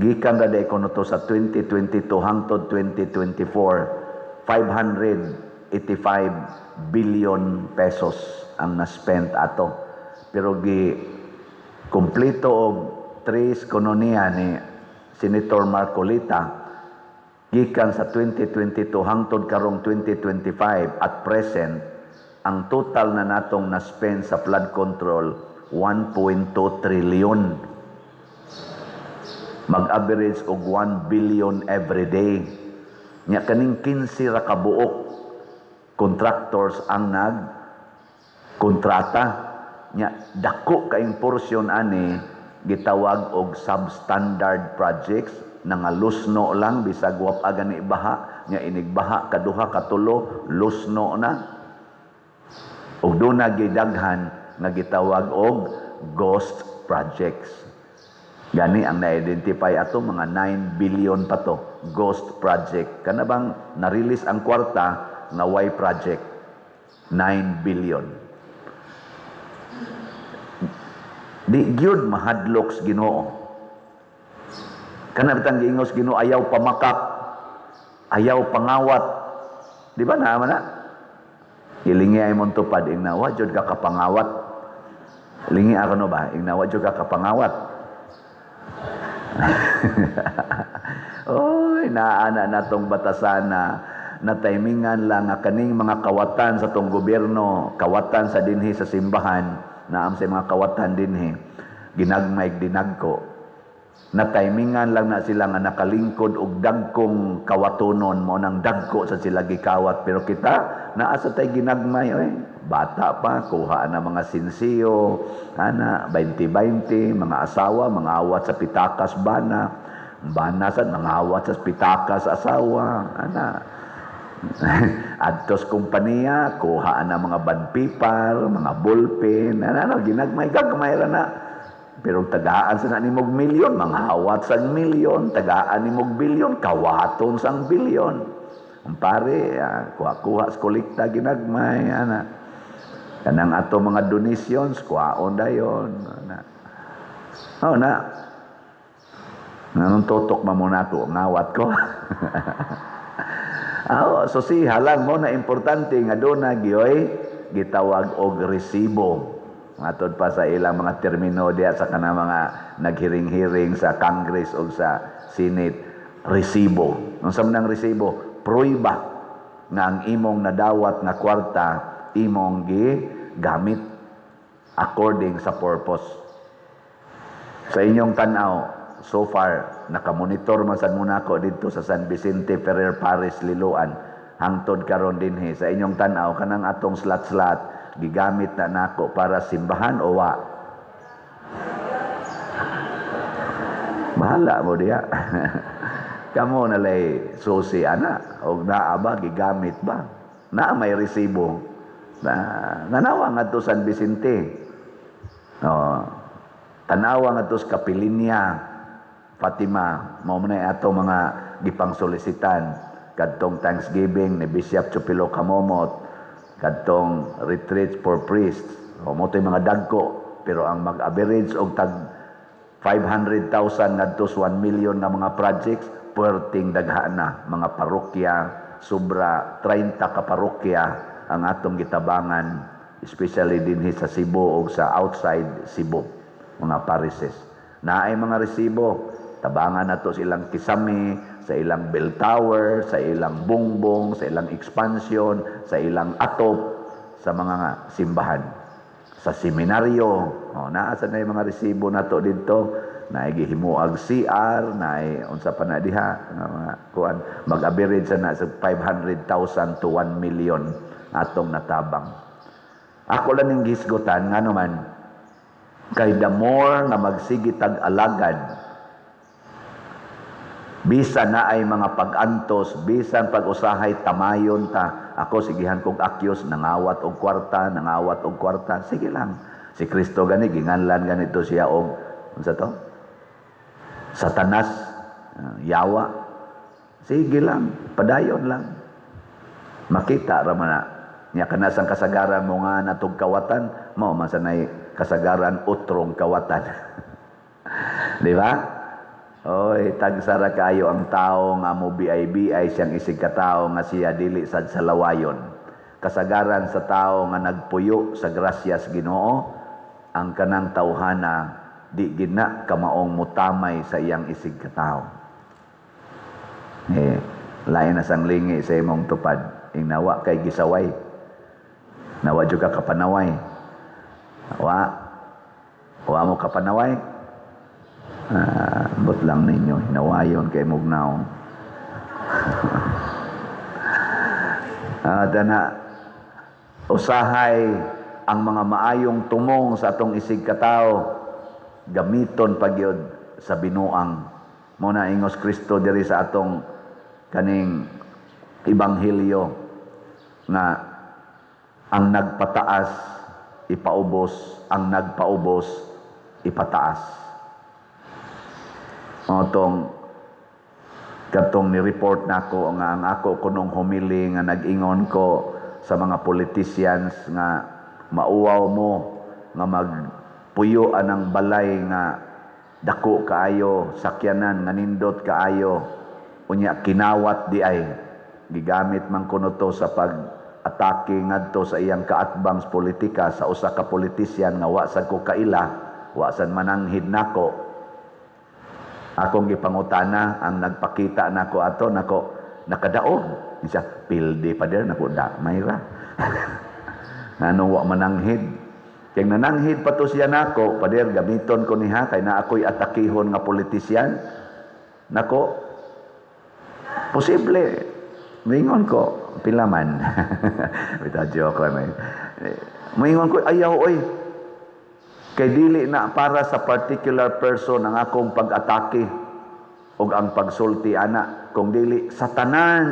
gikan ra day kuno to sa 2022 hangtod 2024, 585 billion pesos ang na-spent ato. Pero kompleto og 3 kuno niya ni Senator Marcolita, gikan sa 2022 hangtod karong 2025 at present, ang total na natong na-spend sa flood control 1.2 trillion. Mag-average og 1 billion every day. Nya kaning 15 ra ka buok contractors ang kontrata. Nya dako kaing porsyon ani gitawag og substandard projects, nangalusno lang bisag wa pa gani baha, nya inigbaha kaduha katulo lusno na. Ug doon na gidaghan nga gitawag og ghost projects. Gani ang na-identify ato mga 9 billion pa to, ghost project. Kana bang na-release ang kwarta nga Y project, 9 billion. Di gyud mahadlok sa Ginoo. Kana bitang giingos Ginoo, ayaw pamakak, ayaw pangawat. Di ba naman na? Ilingi ay mong tupad, ingnawa jud ka kapangawat. Lingi ako no ba? Ingnawa jud ka kapangawat. Oy, naana natong batasan na timingan lang nga kaning mga kawatan sa tong gobyerno, kawatan sa dinhi sa simbahan, naam sa mga kawatan dinhi, ginagmay dinagko. Na timingan lang na sila nga nakalingkod og dagkong kawatonon mo nang dagko sa sila gikawat, pero kita naa sa tay ginagmay bata pa kuha na mga sinsiyo ana 20-20 mga asawa mga awat sa pitakas bana sad mga awat sa pitakas asawa ana adtos kompanya kuha na mga bad people mga ballpen ana ginagmay gagmay ra na. Pero tagaan sa nimog milyon, mga hawat sa milyon, tagaan nimog bilyon, kawaton sang bilyon. Ang pare, kuha-kuha sa kolekta ginagmay, ana. Kanang ato mga donations, kuhaon dayon. Oh, na. Nanong tutok mamuna ko, ngawat ko. So siya lang mo na importante nga doon na gioy gitawag og resibo. Matod pa sa ilang mga termino diya sa kana mga naghiring-hiring sa Congress o sa Senate, resibo. Unsa man ang resibo? Pruiba nga ang imong nadawat nga kwarta imong gamit according sa purpose. Sa inyong tanaw, so far nakamonitor man sad muna ako dito sa San Vicente Ferrer Paris Liloan hangtod karon dinhi sa inyong tanaw kanang atong slot-slot gigamit na nako para simbahan o wa? Bahala mo diya. Kamo na lay susi ana og naa ba gigamit ba? Na may resibo. Nanawa nga to San Vicente. Tanawa nga to sa Capilinia, Fatima, mao man ato mga gipang solisitan kadtong Thanksgiving ni Bishop Chupilo Kamomot, kadtong retreat for priests. Mo to'y mga dagko, pero ang mag-average og tag 500,000 ngadto 1 million na mga projects, perting daghana mga parokya, sobra 30 ka parokya ang atong gitabangan, especially dinhi sa Cebu o sa outside Cebu, mga parishes. Naay mga resibo, tabangan nato sa ilang kisame, sa ilang bell tower, sa ilang bongbong, sa ilang expansion, sa ilang atop, sa mga simbahan. Sa seminaryo, naasa na yung mga resibo nato dito, naigihimuag CR, unsa pa na diha, mag-average na sa 500,000 to 1 million atong natabang. Ako lang yung gisgutan, nga naman, kay the more na magsigitag alagad, bisan na ay mga pag-antos, bisan pag-usahay tamayon ta. Ako sigihan kog akyos, nangawat og kwarta, sige lang. Si Kristo gani ginganlan ganito siya og unsa to? Satanas, yawa. Sige lang, padayon lang. Makita ra man na nya kana sang kasagaran mo nga natog kawatan, mao man sanay kasagaran utrong kawatan. Di ba? Oy, tagsara kayo ang tao nga mo BIBI siyang isig katao nga siya dili sad sa lawayon. Kasagaran sa tao nga nagpuyo sa grasyas Ginoo, ang kanang tawhana di gina kamaong mutamay sa iyang isig katao. Lain na sang lingi sa imong tupad, ing nawa kay gisaway. Nawa jud ka kapanaway. Wa mo kapanaway. But lang ninyo, hinawayon kay mugnaw. Dana, usahay ang mga maayong tumong sa atong isig katao, gamiton pagyod sa binuang. Muna ingos Kristo diri sa atong kaning Ebanghelyo nga ang nagpataas ipaubos, ang nagpaubos ipataas. Katong ni-report nako nga ang ako kunong humili nga nag-ingon ko sa mga politicians nga mauwaw mo nga magpuyo anang balay nga dako kaayo, sakyanan nga nindot kaayo, unya kinawat di ay gigamit man kuno to sa pag-atake ngadto sa iyang kaatbang politika sa usa ka politician nga wa sad ko kaila, wa sad mananghid nako. Akong gipangutana ang nagpakita nako ato nako nakadaog siya pildi pa der nako da mayra. Nganong wa mananghid kay nananghid pa to siya nako pader gamiton ko niha kay na ako'y atakihon nga politisyan nako posible moingon ko pila man. Bita joke lang moingon ko ayaw oy kay dili na para sa particular person ang akong pag-atake o ang pagsulti ana, kung dili sa tanan.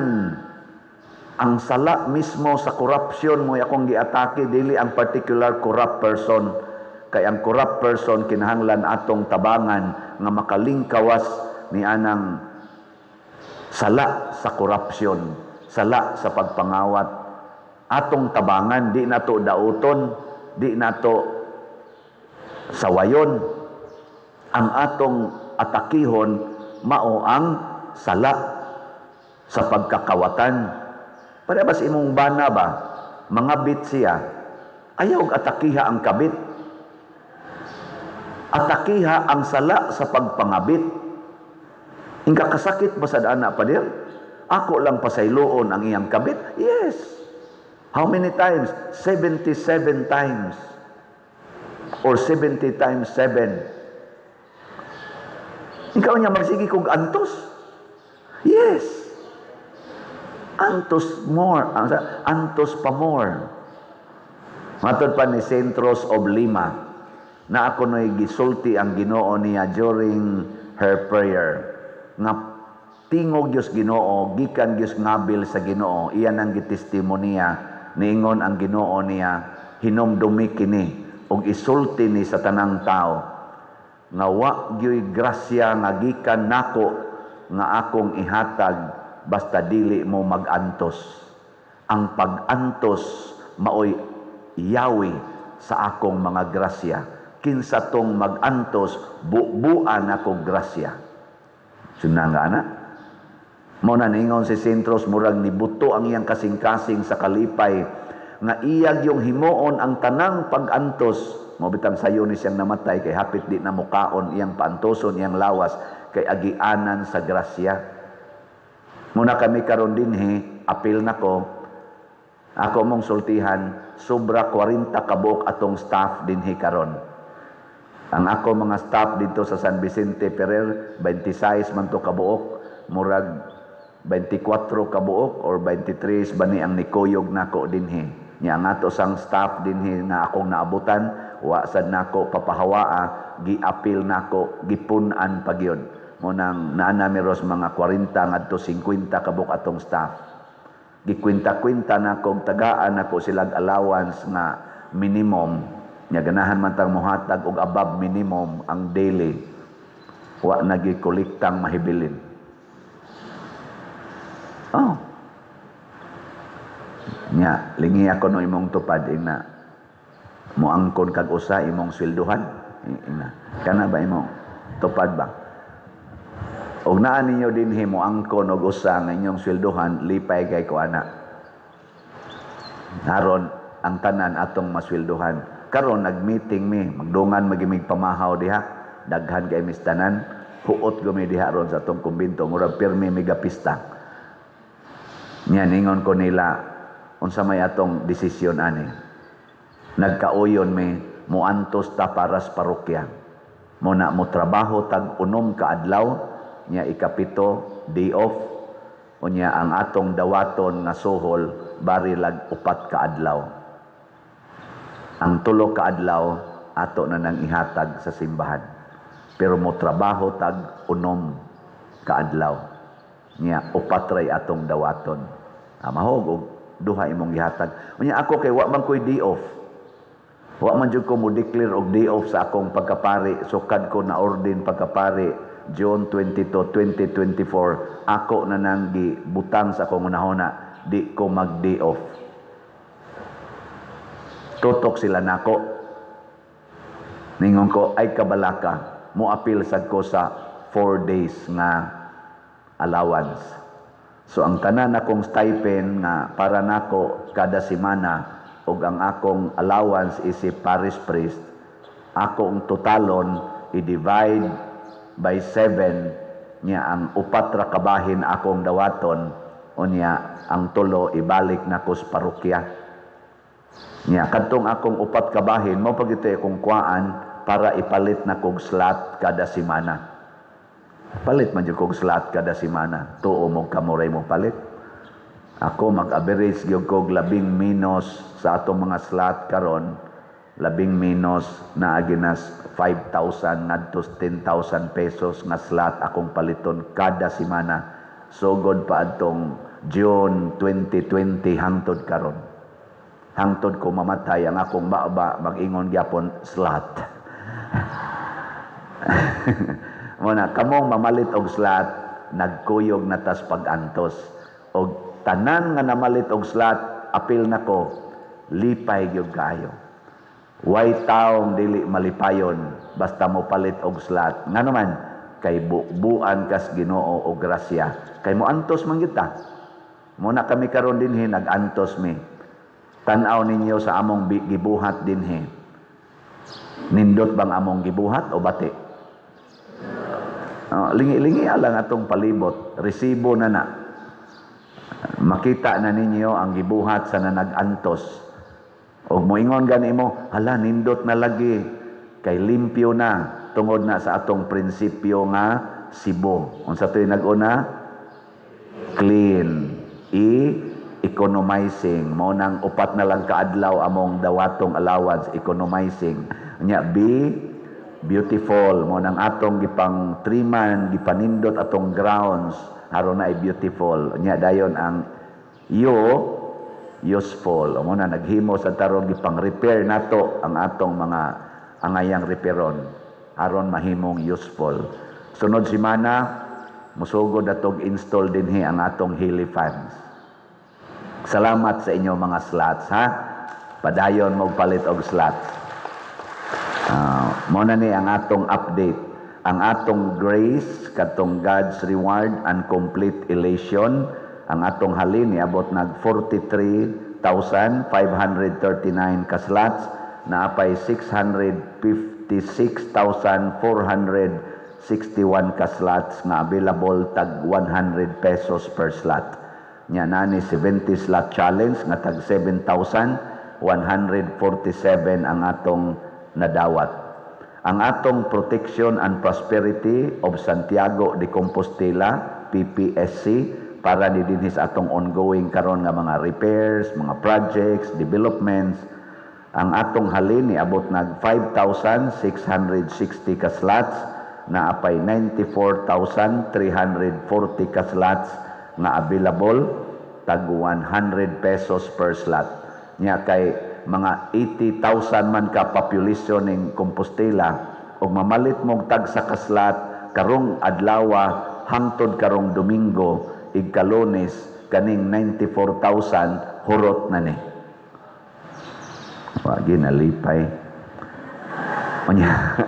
Ang sala mismo sa corruption mo akong giatake, dili ang particular corrupt person. Kay ang corrupt person kinahanglan atong tabangan nga makalingkawas ni anang sala sa corruption, sala sa pagpangawat. Atong tabangan, di na to dauton, di na to sawayon. Ang atong atakihon mao ang sala sa pagkakawatan, Parehas imong bana ba, mangabit siya, ayaw atakiha ang kabit. Atakiha ang sala sa pagpangabit. Ingka kasakit ba sa daan na pa dir? Ako lang pasayloon ang iyang kabit? Yes. How many times? 77 times. Or 70 times 7. Ikaw niya magsigi kong antos? Yes. Antos more. Antos pa more. Matod pa ni Centros of Lima na ako no'y gisulti ang Ginoo niya during her prayer. Nga tingog Diyos Ginoo, gikan Diyos ngabil sa Ginoo, iyan ang gitestimonya, niingon ang Ginoo niya, hinumdumi kini, og isulti ni sa tanang tao, nga wa gyoy grasya nga gikan nako, nga akong ihatag, basta dili mo magantos. Ang pagantos, maoy yawi sa akong mga grasya. Kinsa tong magantos, bubuan ako grasya. Suna nga na. Muna ningon si Centros, murag nibuto ang iyang kasing-kasing sa kalipay, nga iyag yung himuon ang tanang pagantos. Mabitang sayo ni siyang namatay, kay hapit di na mukaon iyang paantoson, iyang lawas, kay agianan sa grasya. Muna kami karon dinhi, apil nako, ako mong sultihan, sobra 40 kabuk atong staff dinhi karon. Ang ako mga staff dito sa San Vicente Ferrer, 26 man to kabuok, murag 24 kabuok or 23 bani ang nikuyog nako dinhi. Nya ang ato sang staff dinhi na akong naabutan, wa sad nako papahawaa, giapil nako, gipunan pagyud. Mo nang naana meros mga 40 ngadto 50 kabuok atong staff. Gikwinta-kwinta nako, tagaan nako silang allowance nga minimum. Nya ganahan man tang mohatag og above minimum ang daily. Wa nagikoliktang mahibilin. Oh. Nya lingi ako no imong tupad ina. Moangkon kag usa imong sweldohan. Ina. Kana ba imong tupad ba? Og naa ninyo dinhi moangkon og usa nga inyong sweldohan, lipay kay ko ana. Naron ang tanan atong masweldohan. Karon nag-meeting mi, magdungan magimig pamahaw diha, daghan kay mistanan, huot gumi diha ron sa atong kumbinto, murag pirmi megapista. Nya ningon ko nila unsa may atong desisyon ani. Nagkauyon mi muantos ta paras parokya. Muna mo trabaho tag 6 ka adlaw, nya ikapito day off, unya ang atong dawaton nga suhol bari lag 4 ka adlaw. Ang 3 ka adlaw ato na nang ihatag sa simbahan. Pero mo trabaho tag 6 ka adlaw. Nya 4 ray atong dawaton. Mahog og 2 imong gihatag. Unya ako kay wa man koy day off. Wa man jud ko mo declare og day off sa akong pagkapari. Sukad ko na ordin pagkapari June 22, 2024. Ako na nang gibutang sa akong unahona, di ko mag day off. Tutok sila nako. Ningon ko, ay kabalaka, mo apil sad ko sa 4 days nga allowance. So ang tanan akong stipend nga para nako kada semana ug ang akong allowance is si parish priest, akong totalon i-divide by 7 niya ang 4 ra kabahin akong dawaton, unya ang 3 ibalik nako sa parokya. Nya kadtong akong 4 kabahin mao pagito akong kuan para ipalit na kog slot kada semana. Palit man jud kog slot kada semana. Tuo mo kamuray mo palit. Ako mag-average gyud kog 10 minus sa atong mga slot karon. 10 minus na aginas 5,000 ngadto 10,000 pesos nga slot akong paliton kada semana. Sugod pa adtong June 2020 hangtod karon. Hangtod ko mamatay ang akong baba, mag-ingon gyapon slot. Muna, kamong mamalit og slot, nagkuyog na tas pag-antos. Og tanan nga namalit og slot, apil nako, lipay gyud kayo. Way taong dili malipayon, basta mo palit og slot. Nga naman, kay buan kas Ginoo og grasya. Kay mo antos man kita. Muna kami karon dinhi nag-antos mi. Tan-aw ninyo sa among gibuhat dinhi. Nindot bang among gibuhat o bati? Lingi-lingi lang atong palibot. Resibo na na. Makita na ninyo ang gibuhat sa nanag-antos. O moingon gani mo, hala nindot na lagi kay limpyo na tungod na sa atong prinsipyo nga sibo. Unsa toy nag-una? Clean. Economizing. Mo nang upat na lang kaadlaw among dawatong allowance economizing. Nya beautiful. Mo nang atong gipang triman, gipanindot atong grounds aron na beautiful. Nya dayon ang useful. Mo na naghimo sa tarong gipang repair nato ang atong mga angayang repairon aron mahimong useful. Sunod semana musugod atong install dinhi ang atong Hilly fans. Salamat sa inyo mga slots ha. Padayon mo palit og slots. Muna ni ang atong update. Ang atong grace, katong God's reward and complete elation, ang atong halin niabot nag 43,539 ka slots, na apay 656,461 ka slots nga available tag 100 pesos per slot. Nya nani 70 slot challenge nga tag 7,147 ang atong nadawat. Ang atong Protection and Prosperity of Santiago de Compostela, PPSC, para dinhi sa atong ongoing karon nga mga repairs, mga projects, developments, ang atong halin niabot nag 5,660 ka slots, na apay 94,340 ka slots nga available tag 100 pesos per slot. Nya kay mga 80,000 man ka population ning Compostela, ug mamalit mong tag sa ka slot karong adlaw hangtod karong Domingo igkalones kaning 94,000 hurot na ni. Wagi nalipay. Unya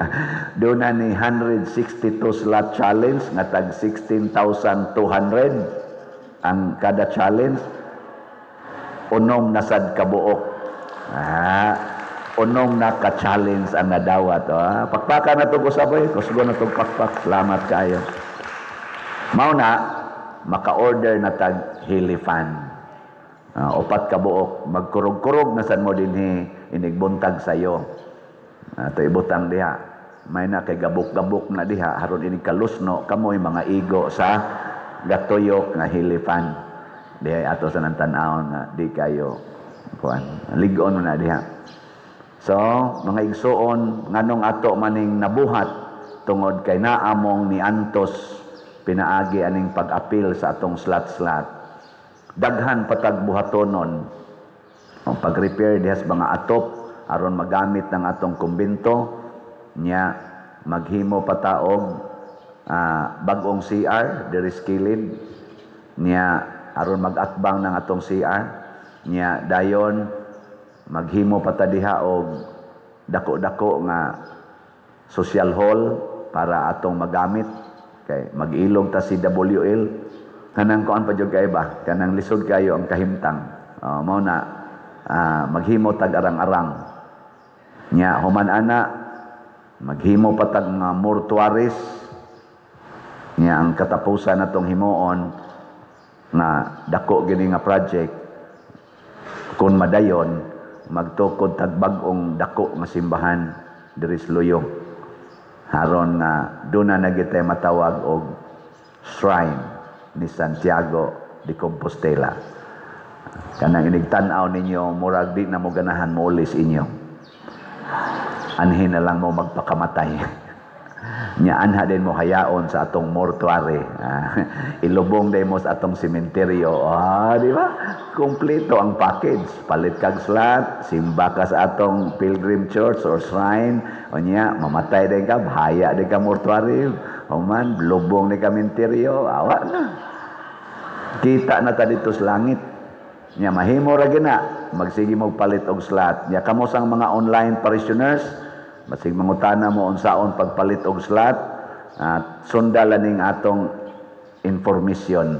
doon na ni 162 slot challenge nga tag 16,200 ang kada challenge. Unom na sad kabuok. Unom na ka-challenge ang nadawat. Pakpakan na ito usabay. Kusgo na itong pakpak. Salamat kayo. Mao na, maka-order na tag Hilly fan. Upat kabuok. Magkurog-kurog na san mo din inigbuntag sayo. Ito ibutang diha. May na kay gabuk-gabuk na diha. Haron inig kalusno. Kamoy mga igo sa gatuyok nga Hilly fan. Diha ato sa nantanawon nga di kayo kuan ligon na diha. So mga igsuon nganong ato maning nabuhat tungod kay naamong ni Antos pinaagi aning pag-apil sa atong slot daghan patag buhatonon ang pag-repair diha sa mga atop aron magamit ng atong kumbento nya maghimo pataog bag-ong CR diri skilid nya aron mag-atbang ng atong CR nya dayon maghimo pa ta diha og dako-dako nga social hall para atong magamit kay mag-ilog ta si WL kanang kuan pa jud kay ba kanang lisod kayo ang kahimtang mao na maghimo tag arang-arang nya human ana maghimo pa tag mga mortuaries nya ang katapusan natong himuon na dako gini nga project kung madayon magtukod tag bag-ong dako nga simbahan diri sa Luyong haron nga duna na gitay matawag og shrine ni Santiago de Compostela. Kanang inigtan-aw ninyo murag di na mo ganahan molis inyo, anhin na lang mo magpakamatay. Nya anha din mo hayaon sa atong mortuary. Ilubong din mo sa atong sementeryo. Di ba? Kompleto ang package. Palit kag slot, simba ka sa atong pilgrim church or shrine. O nya, mamatay din ka, haya din ka mortuary. O man, lubong din ka sementeryo. Awa na. Kita na ta dito sa langit. Nya, mahimo ra gina. Magsige mo palit og slot. Nya, kamo sang mga online parishioners, masig mangutana mo unsaon pagpalit og slot at sundalan ning atong information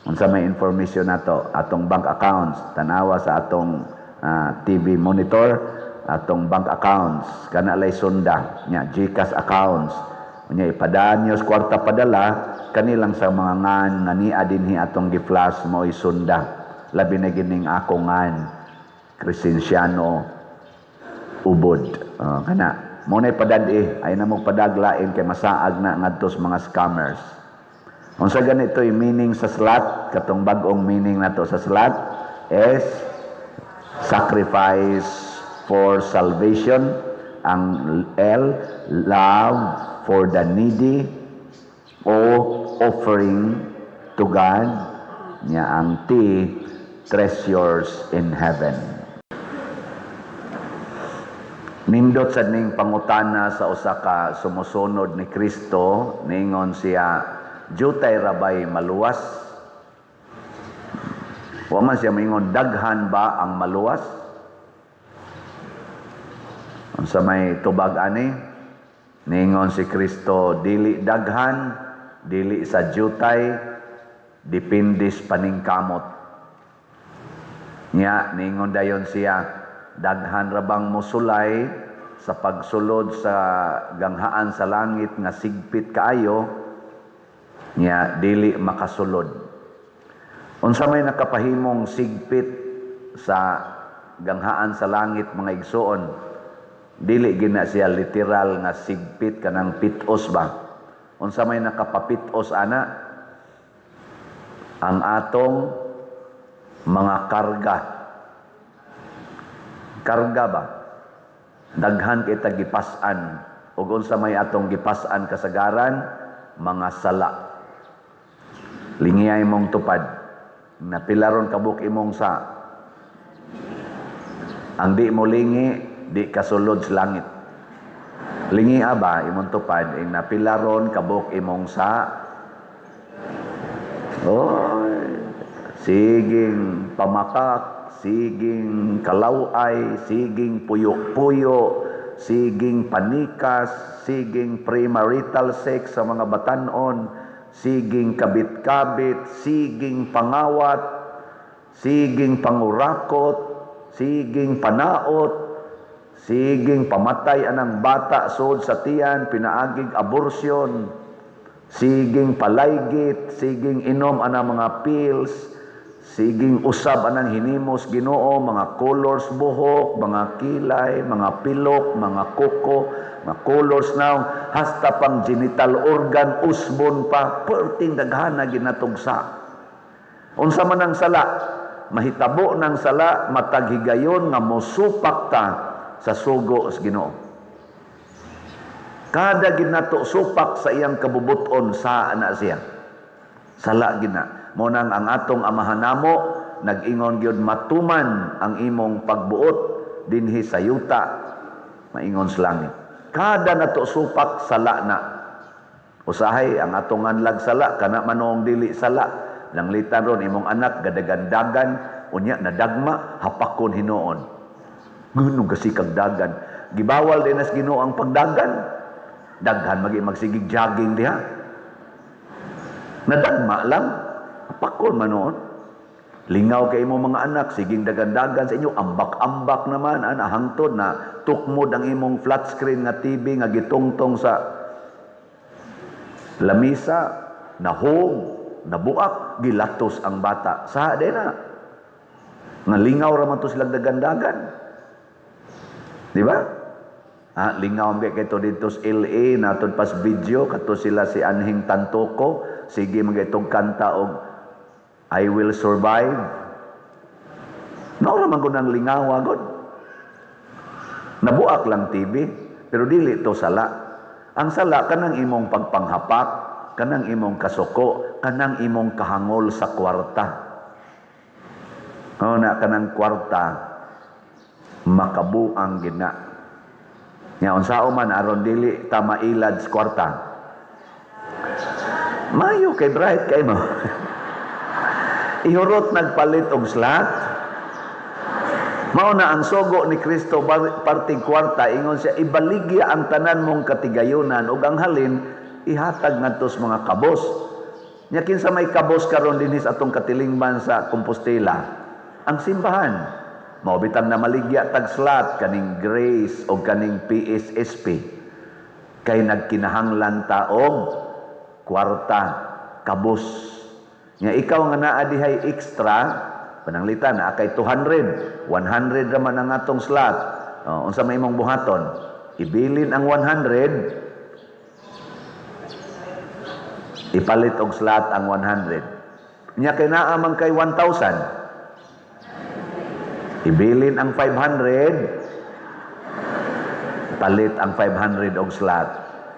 Unsa may information nato, atong bank accounts, tanawa sa atong TV monitor, atong bank accounts, kana lay sunda, nya GCash accounts, nya ipadaan niyo sa kwarta padala, kanilang sa mga ngan nga niya dinhi atong gi-flash mo isunda. Labi na gining ako ngan Crescenciano Ubod. Kana mo na ipadadi, ay na mo padaglain kay masaag na ngadto sa mga scammers. Unsa ganito yung meaning sa slot, katong bag-ong meaning nato sa slot is sacrifice for salvation. Ang L, love for the needy, o offering to God. Nya ang T, treasures in heaven. Nindot sa ning pangutana sa usa ka sumusunod ni Kristo, ningon siya, jutay rabay maluwas? Wa man siya mingon, daghan ba ang maluwas? Unsa may tubag ani? Ningon si Kristo, dili daghan, dili sa jutay, dipindis paningkamot. Nya ningon dayon siya, daghan rabang mosulay sa pagsulod sa ganghaan sa langit nga sigpit kaayo, nya dili makasulod. Unsa may nakapahimong sigpit sa ganghaan sa langit mga igsoon, dili gina siya literal nga sigpit kanang pitos ba. Unsa may nakapapitos ana, ang atong mga karga. Karga ba? Daghan kita gipasan, ug unsa may atong gipasan kasagaran, mga sala. Lingiyay mong tupad, napilaron kabuk imong sa. Ang di mo lingi, di kasulod sa langit. Lingi ba imong tupad, napilaron kabuk imong sa. Oy, siging pamakak, siging kalaway, siging puyo-puyo, siging panikas, siging premarital sex sa mga batanon, siging kabit-kabit, siging pangawat, siging pangurakot, siging panaot, siging pamatay anang bata sud sa tiyan, pinaagig abortion, siging palaygit, siging inom anang mga pills, siging usab anang hinimos Ginoo, mga colors buhok, mga kilay, mga pilok, mga kuko, mga colors now, hasta pang genital organ, usbon pa, perting daghana ginatugsa. Unsa man ang sala, mahitabo ng sala, mataghigayon nga mosupak ta sa sugo sa Ginoo. Kada ginato supak sa iyang kabubuton sa ana siya. Sala gina. Munang ang atong amahanamo nag-ingon gyud matuman ang imong pagbuot dinhi sa yuta maingon sa langit. Kada nato supak sala na. Usahay ang atong anlag sala kana manong dili sala. Langlitan ron imong anak gadagandagan unya nadagma hapakon hinuon. Ngunong kasikag dagan. Gibawal din as Ginoo ang pagdagan. Daghan magsigig jogging diha. Nadagma lang. Pakol manoon. Lingaw kay imong mga anak, siging dagandagan sa inyo, ambak-ambak naman, hangtod na tukmod ang imong flat screen nga TV nga gitungtong sa lamisa, nahog, nabuak, gilatos ang bata. Sa din na. Nga lingaw raman to silang dagandagan. Di ba? Lingaw ang kay to dito sa LA, natod pas video, kato sila si Anhing Tantoko, sige mga itong kanta og I will survive. Naura man gud ang lingaw agod. Nabuak lang TV, pero dili to sala. Ang sala kanang imong pagpanghapak, kanang imong kasuko, kanang imong kahangol sa kwarta. Na kanang kwarta makabuang gina. Nya unsao man aron dili ta mailad sa kwarta. Mayo kay bright kay mo. Ihurot nagpalit og slot. Mao na ang sugo ni Kristo parting kwarta, ingon siya ibaligya ang tanan mong katigayunan ug ang halin ihatag ngadto sa mga kabos. Nya kinsa may kabos karon dinhi sa atong katilingban sa Compostela, ang simbahan. Mao bitang na maligya tag slot kaning Grace o kaning PSSP. Kay nagkinahanglan ta og kwarta, kabos. Nya ikaw nga naa dihay extra, pananglitan na kay 200, 100 raman ang atong slot. Unsa may imong buhaton? Ibilin ang 100, ipalit og slot ang 100. Nya kay naa man kay 1,000. Ibilin ang 500, palit ang 500 og slot.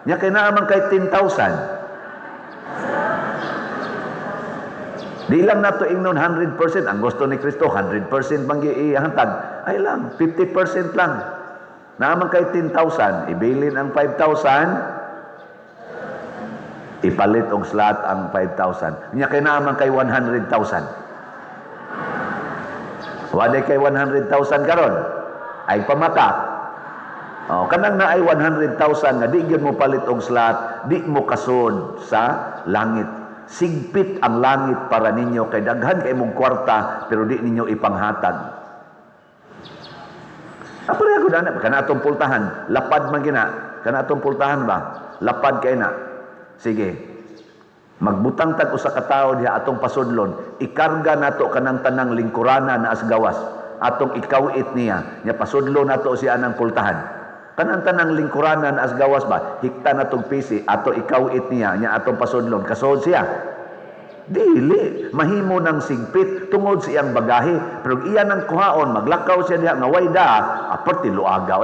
Nya kay naa man kay 10,000. Di lang nato ingnon 100%. Ang gusto ni Kristo 100% bang ihantag? Ay lang, 50% lang. Naman kay 10,000, ibilin ang 5,000, ipalit og slot ang 5,000. Nya kay naman kay 100,000. Wala kay 100,000 karon. Ay pamata. Kanang na ay 100,000 nga di gyud mo palit og slot, di mo kasud sa langit. Sigpit ang langit para ninyo kay daghan kay mong kwarta pero di ninyo ipanghatag. Apare ako dana kana atong pultahan, lapad man gina. Kana atong pultahan ba? Lapad kay na. Sige. Magbutang tag usa ka tawo diha atong pasudlon, ikarga nato kanang tanang lingkurana na asgawas. Atong ikawit niya, nya pasudlon nato siya nang pultahan. Kanang tanang lingkuranan as gawas ba, hikta na tong pisi, ato ikawit niya, niya atong pasudlon, kasod siya. Dili, mahimo ng sigpit, tungod siyang bagahe, pero iyan ang kuhaon, maglakaw siya diha, nga way da, apart luagaw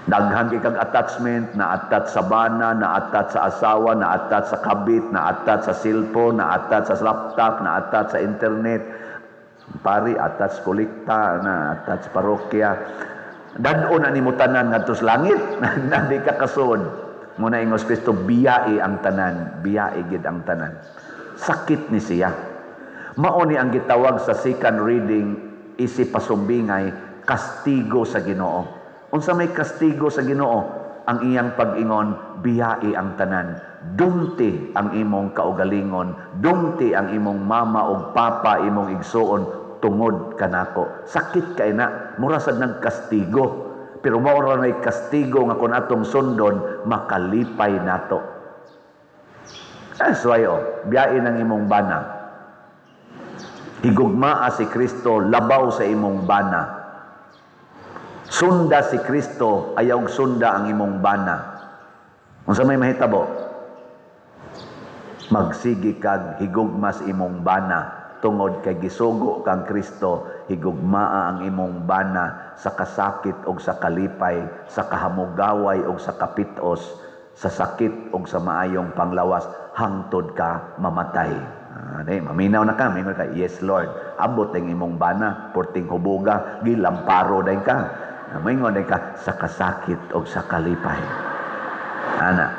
Daghan kay kag attachment, na-attach sa bana, na-attach sa asawa, na-attach sa kabit, na-attach sa cellphone, na-attach sa laptop, na-attach sa internet, pari, attach kolekta, na-attach parokya, dadon ani mo tanan ngadto sa langit na di ka kasod mo na ingos Kristo biyai ang tanan, biyai gid ang tanan. Sakit ni siya. Mao ni ang gitawag sa second reading isip pasumbingay kastigo sa Ginoo. Unsa may kastigo sa Ginoo? Ang iyang pag-ingon biyai ang tanan. Dumti ang imong kaugalingon, dumti ang imong mama ug papa imong igsuon tungod kanako. Sakit kay na, mura sad ng kastigo. Pero mao ra nay kastigo nga kun atong sundon makalipay nato. That's why biyain ang imong bana. Higugmaa si Kristo, labaw sa imong bana. Sunda si Kristo, ayaw sunda ang imong bana. Unsa may mahitabo? Magsigi kag higugma sa imong bana. Tungod kay gisugo kang Kristo, higugmaa ang imong bana sa kasakit o sa kalipay, sa kahamugaway o sa kapitos, sa sakit o sa maayong panglawas, hangtod ka mamatay. Maminaw na ka, mingon ka, yes Lord, abot ang imong bana, porting hubuga, gilamparo day ka. Mingon day ka, sa kasakit o sa kalipay. Ana,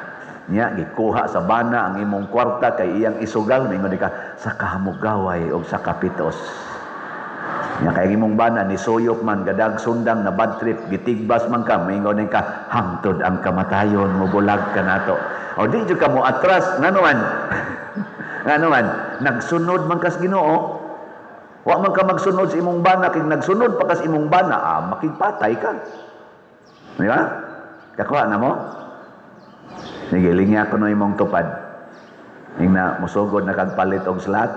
niya gikuha sa bana ang imong kwarta kay iyang isugal, mingon ka sa kahamugaway o sa kapitos. Niya kay imong bana ni suyok man gadag sundang na bad trip, gitigbas man ka, mingon ka hangtod ang kamatayon, mubulag ka nato. O di jud ka mo atras nganuman. Nganuman, nagsunod man kas Ginoo. Wa man ka magsunod sa imong bana, kay nagsunod pa kas imong bana, makigpatay ka. Di ba? Kakuha na mo? Sige, lingya ko no imong tupad. Ingna, musugod na kagpalit og slot.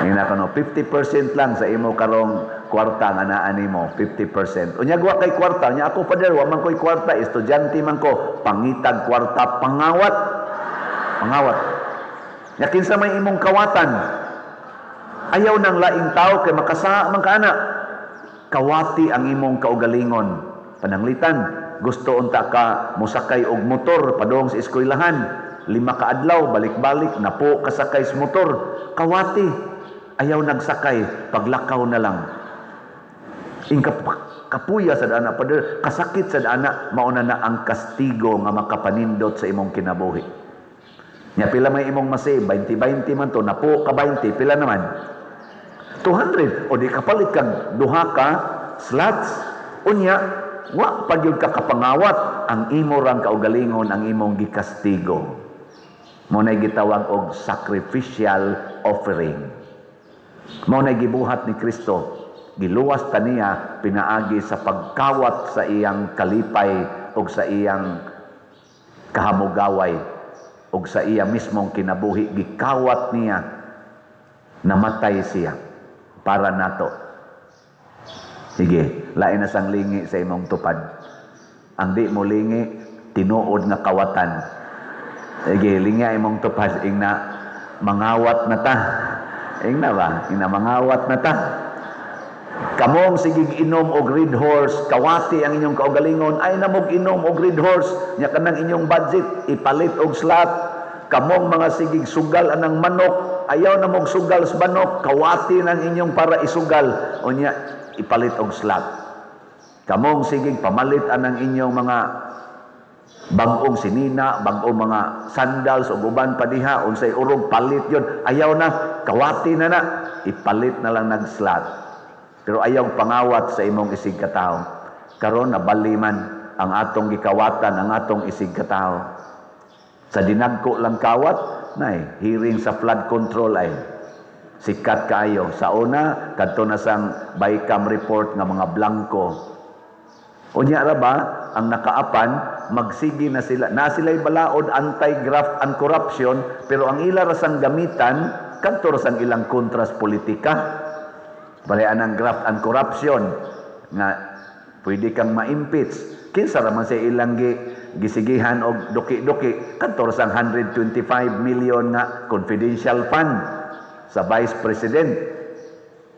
Ingna ko no, 50% lang sa imo karong kwarta nga naa nimo, 50%. Unya wa kay kwarta, nya ako pader, wa man ko'y kwarta, estudyante man ko, pangitag kwarta, pangawat. Pangawat. Nya kinsa may imong kawatan? Ayaw nang laing tao kay makasa man kana. Kawati ang imong kaugalingon. Pananglitan, gusto unta ka musakay og motor padong sa eskwelahan, 5 ka adlaw balik-balik napo kasakay sa motor, kawati ayaw nagsakay, paglakaw na lang kapuya sa dana pader, kasakit sa dana, mauna na ang kastigo nga makapanindot sa imong kinabuhi. Nya pila may imong masi 20-20 man to, napo ka 20, pila naman 200, o di kapalit kag duha ka slots, unya wa pagyud ka kapangawat, ang imo rang kaugalingon ang imong gikastigo. Mo na gitawag og sacrificial offering. Mo na gibuhat ni Kristo. Giluwas ta niya pinaagi sa pagkawat sa iyang kalipay ug sa iyang kahamugaway ug sa iya mismong kinabuhi. Gikawat niya, namatay siya para nato. Sige, lain na sang lingi sa imong tupad. Ang di mo lingi, tinuod nga kawatan. Sige, lingi imong tupad, ingna mangawat na ta. Ingna ba? Ingna mangawat na ta. Kamong sigig inom og Red Horse, kawati ang inyong kaugalingon, ay namog inom og Red Horse, nya kanang inyong budget, ipalit og slot. Kamong mga sigig sugal anang manok, ayaw namog sugal sa manok, kawati ng inyong para isugal, o nya ipalit og slot. Kamong sigig pamalit anang inyong mga bagong sinina, bagong mga sandals o uban pa diha, unsay urog, palit yon. Ayaw na, kawati na na, ipalit na lang nag-slot. Pero ayaw pangawat sa imong isig katao. Karon nabaliman ang atong gikawatan, ang atong isig katao. Sa dinagko lang kawat, nay, hearing sa flood control ay sikat kaayo. Sa una, kadto na sang BICAM report nga mga blanco. Unya ra ba, ang nakaapan, magsigi na sila. Na sila'y balaod, anti-graft and corruption, pero ang ila rasang gamitan, kadto rasang ilang kontras politika. Balayan ang graft and corruption nga pwede kang ma-impeach. Kinsa raman sa ilang gisigihan og duki-duki kadto sang 125 million nga confidential fund sa Vice President.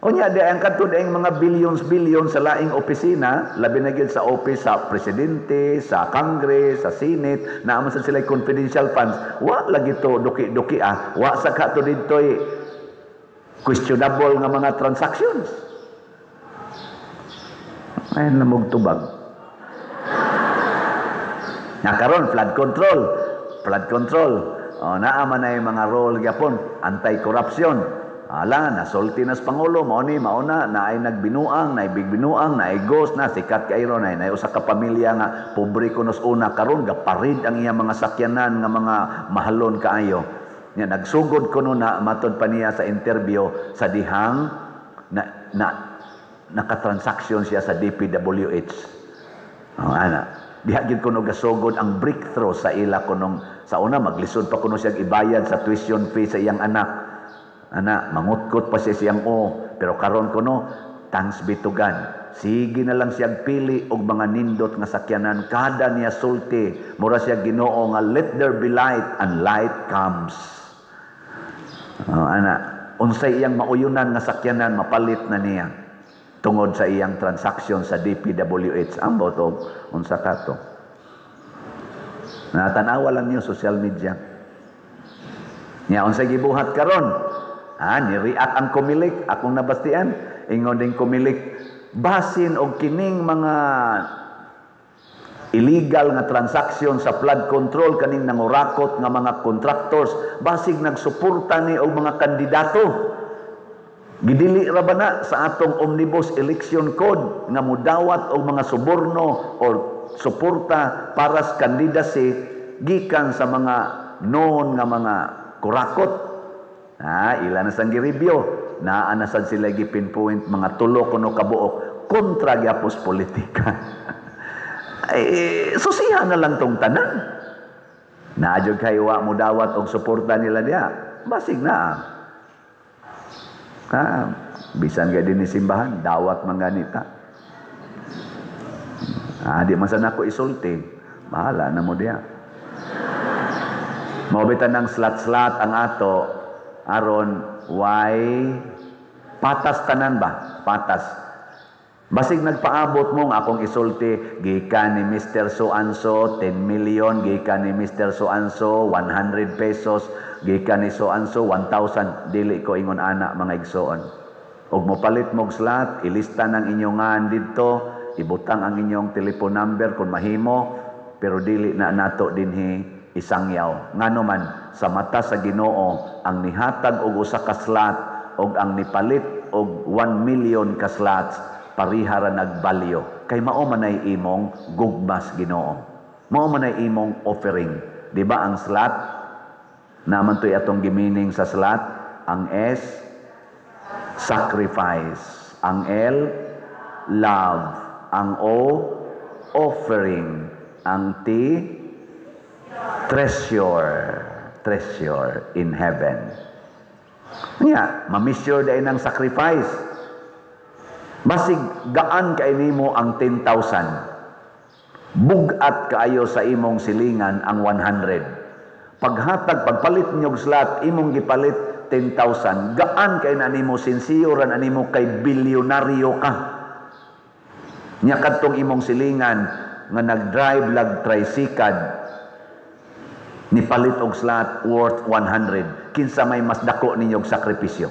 Unya di ang kadto daing mga billions sa laing opisina, labi na gyud sa office sa presidente, sa Congress, sa Senate, naman sa sila confidential funds. Wa lagi to duki-duki wa sa kato didtoy questionable nga mga transactions. Ayun lamog tubag. Nakaroon, flood control. Flood control. Naaman na yung mga role gyapon. Anti-corruption. Ala, nasulti na sa Pangulo. Mauna, na ay nagbinuang, na ay bigbinuang, na ay ghost na, sikat kairo na ay usa ka pamilya nga, pobre kunos una. Karon gaparid ang iya mga sakyanan nga mga mahalon kaayo. Nga nagsugod ko na matod pa niya sa interview sa dihang nakatransaksyon siya sa DPWH. Diha gid kuno gasugod ang breakthrough sa ila kunong sa una maglisod pa kuno siya ibayad sa tuition fee sa iyang anak. Mangutkot pa siya siyang pero karon kuno thanks be to God. Sige na lang siya pili og mga nindot nga sakyanan kada niya sulti. Mura siya Ginoo nga let there be light and light comes. Unsay iyang mauyunan nga sakyanan mapalit na niya tungod sa iyang transaksyon sa DPWH. Ambot og unsa kato. Natanawa lang niyo social media. Nya unsay gibuhat karon? Ni-react ang kumilik akong nabastian. Ingon ding kumilik basin og kining mga illegal nga transaksyon sa flood control kaning nangurakot nga mga contractors basig nagsuporta ni og mga kandidato. Gidili ra ba na sa atong omnibus election code nga mudawat og mga suborno or suporta para sa candidacy gikan sa mga known nga mga kurakot. Ilan na sang gi-review naa na sad sila gipinpoint mga tulo kuno kabuok kontra gyapos politika. Susihan na lang tong tanan. Naadyo kayo wa mo dawat og suporta nila diya. Basig na. Bisan ka din ni simbahan, dawat man ganita. Di man sana ko isulti. Bahala na mo diya. Mabitan ng slat-slat ang ato aron why patas tanan ba? Patas. Basig nagpaabot mong akong isulti, gikan ni Mr. So-and-so, 10 million, gikan ni Mr. So-and-so, 100 pesos, gikan ni So-and-so, 1,000. Dili ko ingon anak mga igsoon. Og mopalit mong slot, ilista ng inyong dito, ibutang ang inyong telephone number kung mahimo, pero dili na nato dinhi isangyaw. Ngano man, sa mata sa Ginoo, ang nihatag og usa ka slot, og ang nipalit og 1 million ka slots, parihara nagbalyo. Kay mao man ay imong gugmas Ginoo. Mao man ay imong offering. Di ba ang slot? Naman to'y atong gimining sa slat. Ang S, sacrifice. Ang L, love. Ang O, offering. Ang T, treasure. Treasure in heaven. Nga, ma-measure dahil ng sacrifice. Basig gaan kay nimo ang 10,000. Bugat kaayo sa imong silingan ang 100. Paghatag, pagpalit niyog slat, imong gipalit 10,000. Gaan kay na nimo sinsiyoran animo kay bilyonaryo ka. Nya kadtong imong silingan nga nag-drive lag tricycad ni palit og slat worth 100. Kinsa may mas dako ninyong sakripisyo.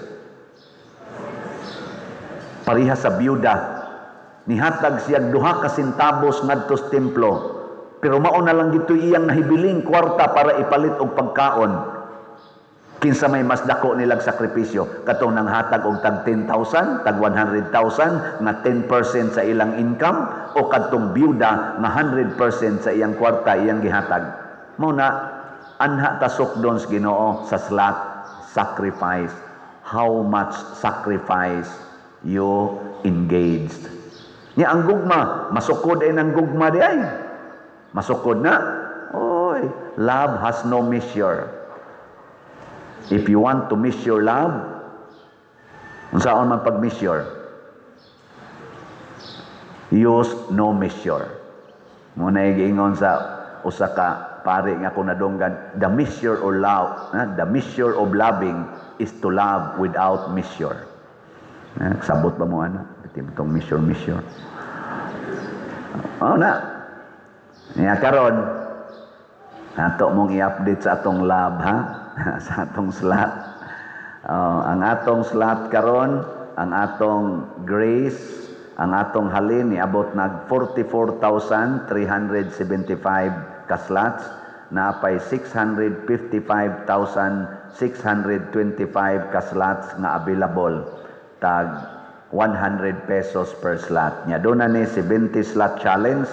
Pariha sa byuda, nihatag siya duha ka sentabos ngadto sa templo, pero mao na lang dito iyang nahibiling kwarta para ipalit og pagkaon. Kinsa may mas dako nilang sakripisyo, katong nang hatag og tag 10,000, tag 100,000 nga 10% sa ilang income, o kadtong byuda nga 100% sa iyang kwarta iyang gihatag. Mao na anha tasok don sa Ginoo sa slat, sacrifice. How much sacrifice you engaged. Nya ang gugma, masukod ay ng gugma di ay. Masukod na. Oy, love has no measure. If you want to measure love, unsaon man pag-measure? Use no measure. Muna giingon sa usa ka pare nga kung nadunggan, the measure of love, the measure of loving is to love without measure. Sabot ba mo ano? Itong measure. Na. Nga karon, ato mong i-update sa atong love, ha? Sa atong slat. Ang atong slat karon, ang atong grace, ang atong halin, niabot nag 44,375 ka-slots, na pay 655,625 ka-slots nga available. Tag 100 pesos per slot. Nya doon na ni 70 slot challenge,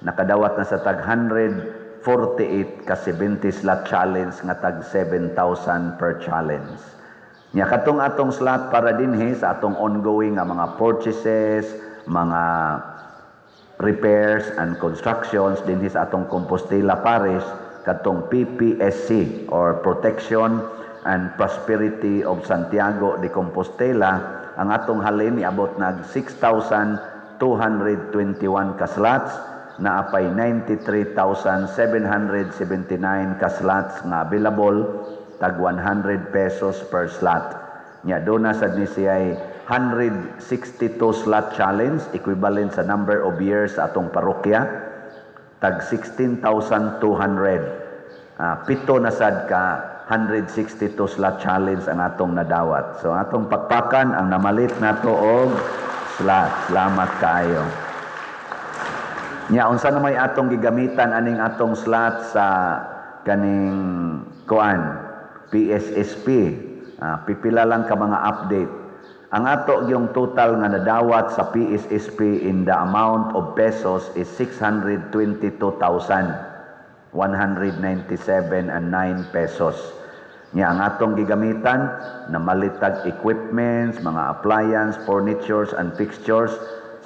nakadawat na sa tag 148 ka 70 slot challenge nga tag 7,000 per challenge. Nya katong atong slot para dinhi sa atong ongoing nga mga purchases, mga repairs and constructions dinhi sa atong Compostela Parish, katong PPSC or Protection and Prosperity of Santiago de Compostela, ang atong halin niabot nag 6,221 ka slots, na apay 93,779 ka slots nga available, tag 100 pesos per slot. Nya do na sad ni siya 162 slot challenge, equivalent sa number of years sa atong parokya, tag 16,200. Pito na sad ka 162 slot challenge ang atong nadawat. So atong pakpakan ang namalit nato og slot. Salamat kaayo. Nya unsa na may atong gigamitan aning atong slot sa kaning kuan PSSP. Pipila lang ka mga update. Ang ato yung total nga nadawat sa PSSP in the amount of pesos is 622,197 and 9 pesos. Nya ang atong gigamitan na malitag equipments, mga appliance, furnitures and fixtures,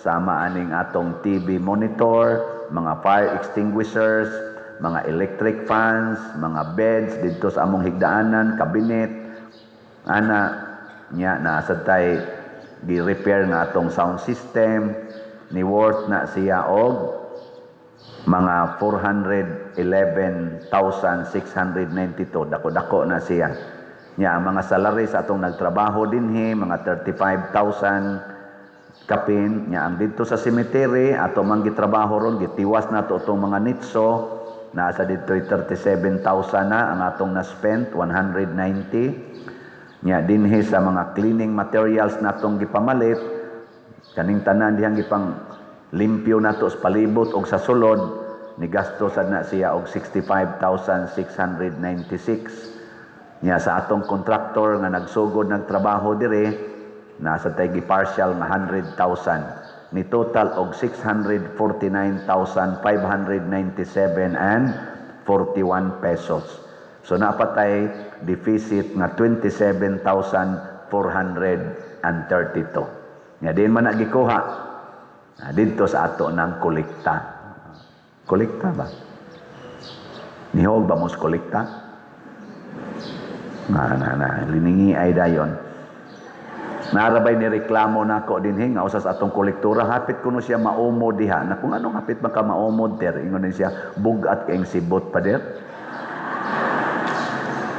sama aning atong TV monitor, mga fire extinguishers, mga electric fans, mga beds dito sa among higdaanan, cabinet, ana nya na satay gi-repair na atong sound system, ni worth na siya og mga 411,692. Dako-dako na siya. Nya mga salary sa atong nagtrabaho dinhi mga 35,000 kapin. Nya ang dito sa cemetery ato man gitrabaho ron, gitiwas na to itong mga nitso, nasa dito 37,000 na ang atong na-spent, 190. Nya dinhi sa mga cleaning materials natong gipamalit, kaning tanan dihang gipang limpyo nato sa palibot og sa sulod, ni gasto sad na siya og 65,696. Nya sa atong contractor nga nagsugod nagtrabaho dire, nasa tay gi-partial nga 100,000. Ni total og 649,597 and 41 pesos. So napatay deficit nga 27,432. Nga din man nagikuha dito sa ato ng kolekta. Kolekta ba? Nihog ba mos kolekta? Liningi ay dayon. Narabay ni reklamo na ako din nga usas atong kolektura, hapit kuno siya maumod diha. Na kung anong hapit man ka maumod der, ingon din siya, bugat kayong sibot pa der.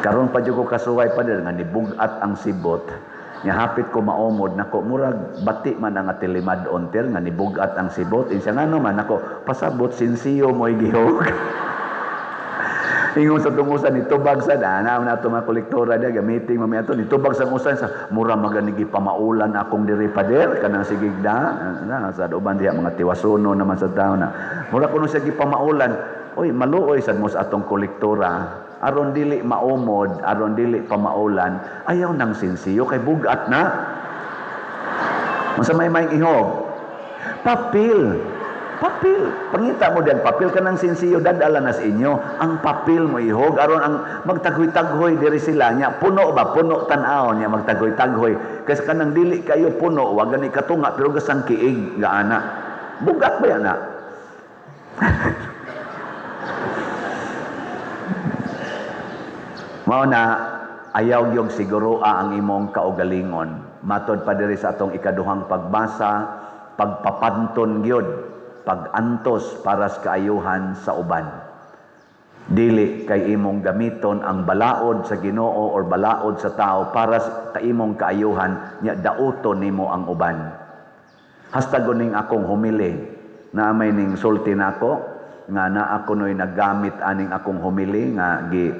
Karon pa jud ko kasuway pa der nga ni bugat ang sibot. Nya hapit ko maumod nako murag bati man ang atilimad-on ter nga ni bugat ang sibot. Insya ngano man ako pasabot sinsiyo mo'y gihog. Ingon sa tungusan nitubag sa dana na ato mga kolektora dia gamiting mamaya to nitubag sa usan sa mura maganigi pamaulan akong diri pader kanang sigigda na sa uban diha mga tiwasuno naman sa taon na mura kuno siya gipamaulan oy maluoy sad mo sa atong kolektora aron dili maumod aron dili pamaulan ayaw nang sinsiyo kay bugat na masamay may ihog papel. Pangita mo diyan papel kanang sinsiyo dadala na sa inyo. Ang papel mo ihog aron ang magtaghoy-taghoy diri sila nya puno ba puno tan-aw nya magtaghoy-taghoy. Kasi kanang dili kayo puno wa gani katunga pero gasang kiig gaana. Bugat ba yan na? Mao na ayaw gyud siguroa ang imong kaugalingon. Matod pa diri sa atong ikaduhang pagbasa, pagpapanton gyud pag-antos para sa kaayuhan sa uban. Dili kay imong gamiton ang balaod sa Ginoo or balaod sa tao para sa imong kaayuhan nya dauton nimo ang uban. Hastagon ning akong humili na may ning sulti nako nga naa kunoy naggamit aning akong humili nga gi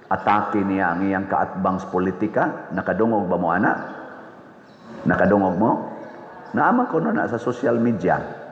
atake niya ang iyang kaatbang sa politika. Nakadungog ba mo ana? Nakadungog mo? Naama ko na sa social media.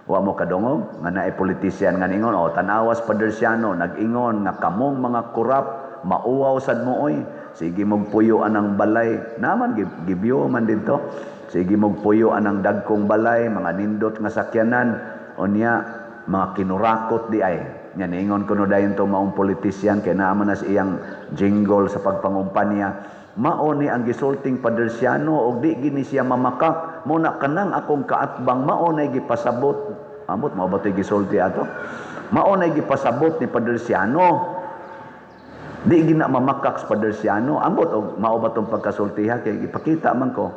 Wa mo kadungog nga naay politician nga ningon tanawas Padersiano nag-ingon nga kamong mga kurap mauwaw sad mo oy sige magpuyo anang balay naman gibyo man dito sige magpuyo anang dagkong balay mga nindot nga sakyanan unya mga kinurakot di ay nya ningon kuno dayon to maong politician kay naaman na sa iyang jingle sa pagpangumpanya mao ni ang gisulting Padersiano og di gini siya mamakak muna kanang akong kaatbang mao nay gipasabot amot mao ba toy gisulti ato mao nay gipasabot ni Padersiano di gina mamakak sa Padersiano amot og mao ba tong pagkasultiha kay ipakita man ko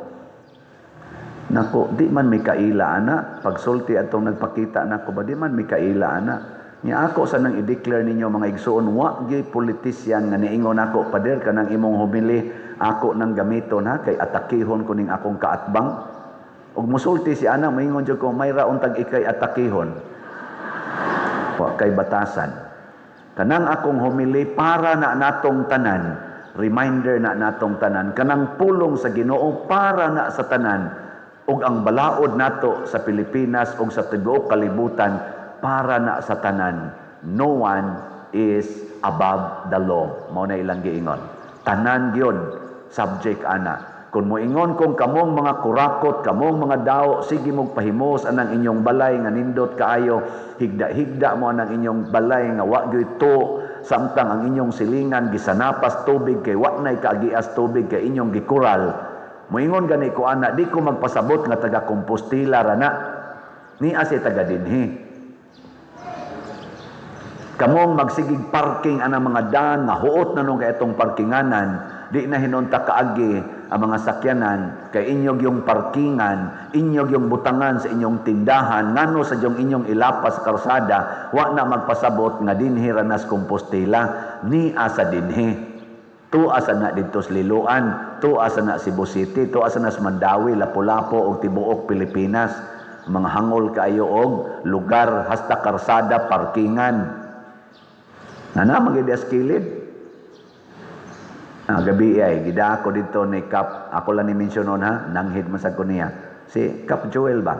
nako di man mi kaila ana pagsulti atong nagpakita nako ba di man mi kaila ana nya ako sa nang i-declare ninyo mga igsuon wa gyud politician nga niingon ako pader kanang imong humili ako nang gamiton ha kay atakihon ko ning akong kaatbang ug musulti si ana moingon jud ko may raon tag ikay atakihon wa kay batasan kanang akong humili para na natong tanan reminder na natong tanan kanang pulong sa Ginoo para na sa tanan ug ang balaod nato sa Pilipinas ug sa tibuok kalibutan para na sa tanan. No one is above the law. Mao na ilang giingon. Tanan gyud subject ana. Kung moingon kung kamong mga kurakot, kamong mga daw, sige mong pahimos anang inyong balay nga nindot kaayo, higda-higda mo anang inyong balay nga wa gyud to, samtang ang inyong silingan gisanapas tubig kay wa nay kaagias tubig kay inyong gikural. Moingon gani ko ana, di ko magpasabot nga taga Compostela rana. Ni ase taga dinhi. Kamong magsigig parking anang mga daan nga huot na nung kay itong parkinganan di na hinunta kaagi ang mga sakyanan kay inyog yung parkingan inyog yung butangan sa inyong tindahan ngano sa inyong ilapas karsada wa na magpasabot nga dinhi ranas Compostela ni asa dinhi tu asa na dito sa Liloan tu asa na Cebu City tu asa na sa Mandawi Lapu-Lapu og tibuok Pilipinas mga hangol kaayo og lugar hasta karsada parkingan na magidas kilid. Gabi ay gida ako dito ni Kap, ako lang ni mentionon ha, nanghid masag ko niya. Si Kap Joel ba?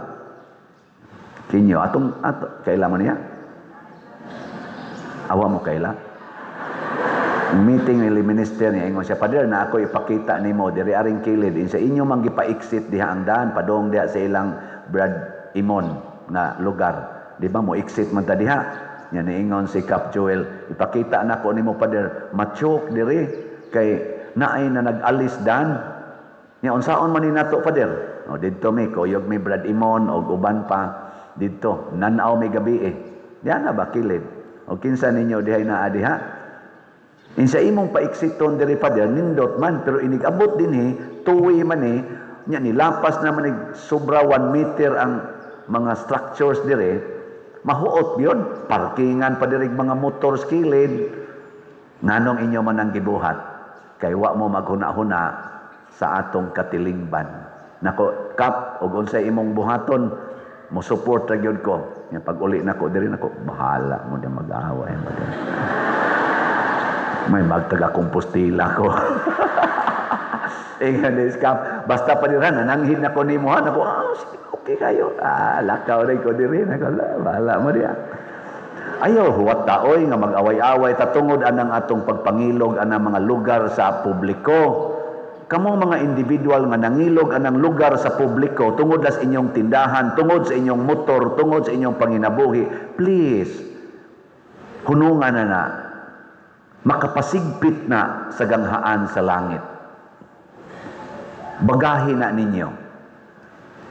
Kinyo, kaila mo niya? Awa mo kaila? Meeting ni minister niya, ingon siya, Pader na ako ipakita ni mo, diri aring kilid, sa inyo mang gipa-exit diha ang daan, padong diha sa ilang Brad Imon na lugar. Di ba mo exit man ta diha? Nya niingon si Cap Joel, ipakita na ko nimo pader, machok diri kay naay na nag-alis dan. Nya unsaon man ni nato pader? O didto mi kuyog mi Brad Imon og uban pa didto nanaw mi gabi eh. Diyan na ba kilid? O kinsa ninyo dihay na adiha? Insa imong paiksiton diri pader nindot man pero inigabot dinhi tuwi man eh nya nilapas na man sobra 1 meter ang mga structures dire. Mahuot yun, parkingan pa dirig mga motor skilid. Nganong inyo man ang gibuhat? Kay wa mo maghuna-huna sa atong katilingban. Nako, Kap, og unsay imong buhaton, mo support ra gyud ko. Nya pag uli nako diri nako, bahala mo din mag-aaway mo din. May magtaga-kompostila ko. Ngayon, Kap, basta pa dira nananghin ako nimo ha, nako, okay kayo. Lakaw rin ko diri. Bahala mo diya. Ayaw, huwat taoy nga mag-away-away tatungod anang atong pagpangilog anang mga lugar sa publiko. Kamong mga individual nga nangilog anang lugar sa publiko tungod sa inyong tindahan, tungod sa inyong motor, tungod sa inyong panginabuhi, please, hunungan na makapasigpit na sa ganghaan sa langit. Bagahin na ninyo.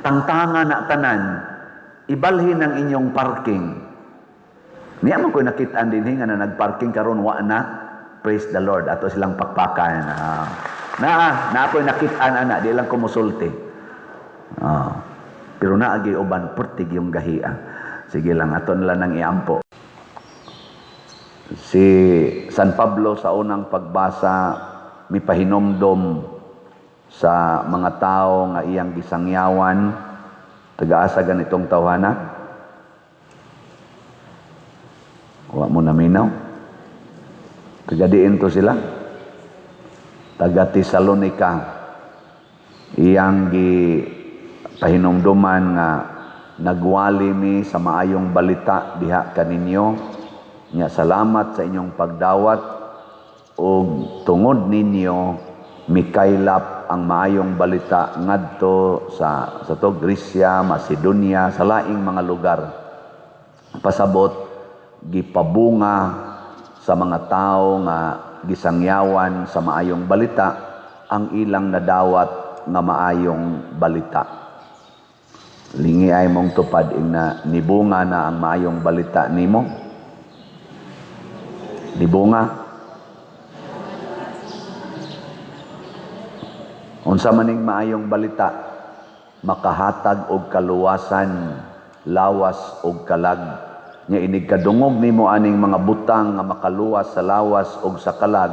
Tangtangan na tanan, ibalhin ang inyong parking. Niya man ko nakitaan din nga na nagparking karon wa na. Praise the Lord. Ato silang pakpakan. Na ako'y nakitaan ana, di lang kumusulti. Pero naagi uban pertig yung gahia. Sige lang, ato nila nang iampo. Si San Pablo sa unang pagbasa, may pahinomdom sa mga tao nga iyang gisangyawan, taga-asa ganitong tawhana. Wa mo naminaw. Tagadiin to sila. Taga Tesalonica. Iyang pahinomduman nga nagwali mi sa maayong balita diha kaninyo. Nya salamat sa inyong pagdawat ug tungod ninyo mikaylap ang maayong balita ngadto sa to Grisya, Macedonia, sa laing mga lugar. Pasabot gipabunga sa mga tao nga gisangyawan sa maayong balita ang ilang nadawat nga maayong balita. Lingi ay mong tupad na nibunga na ang maayong balita nimo. Nibunga. Unsa maning maayong balita, makahatag og kaluwasan, lawas og kalag. Nya inig kadungog nimo aning mga butang nga makaluwas sa lawas og sa kalag,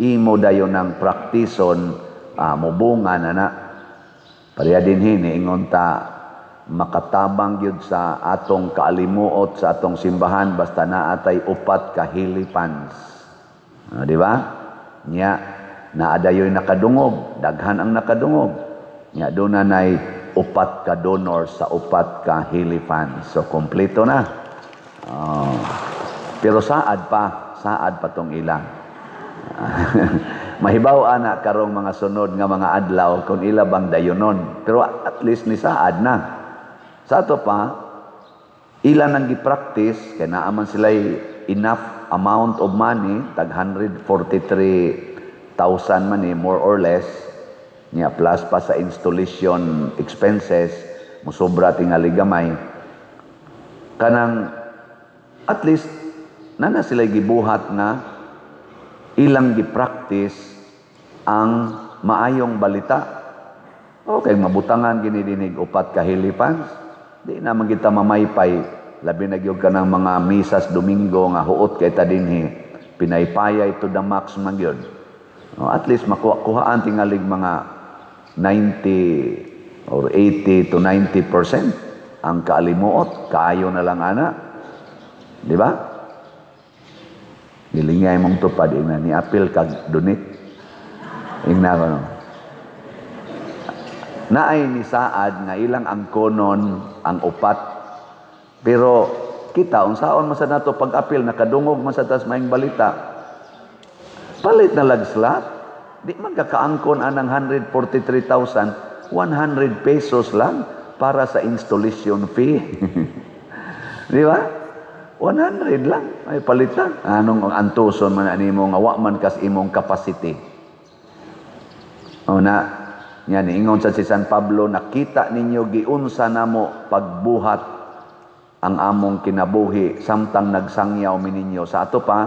imo dayon ang praktison, mubunga na. Pareha dinhi niingon ta makatabang gyud sa atong kaalimuot sa atong simbahan basta naatay upat ka hilipans. Di ba? Nya naadayoy nakadungog, daghan ang nakadungog. Nya doon nay upat ka donor sa upat ka hilipans. So kompleto na. Pero saad pa tong ilang. Mahibaw ana karong mga sunod nga mga adlaw kung ila bang dayonon. Pero at least ni saad na. Sa ato pa, ila nang gi-practice kay naaman sila enough amount of money, tag 143,000 man more or less. Nya plus pa sa installation expenses, musobra tingali gamay. Kanang at least nana sila gibuhat na ilang gi-practice ang maayong balita. Okay, mabutangan ginidinig upat ka hilipans. Di naman kita mamaypay. Labi na gyud ka ng mga misas Domingo nga huot kay ta dinhi. Pinaypayay to the max man gyud. At least makuhaan tingalig mga 90 or 80 to 90% ang kaalimuot. Kaayo na lang ana. Di ba? Nilingay mong tupad ina ni apil kag donate. Ingna ko no. Naay ni saad nga ilang angkonon ang upat. Pero kita unsaon man sa nato pag-apil nakadungog man sa tas maayong balita. Palit na lagslat. Di man kakaangkon anang 143,100 pesos lang para sa installation fee. Di ba? 100 lang. Ay palitan. Anong antuson man animo nga wa man kas imong capacity. O na, yan, ingon sa si San Pablo, nakita ninyo giunsa namo pagbuhat ang among kinabuhi samtang nagsangyaw mininyo. Sa ato pa,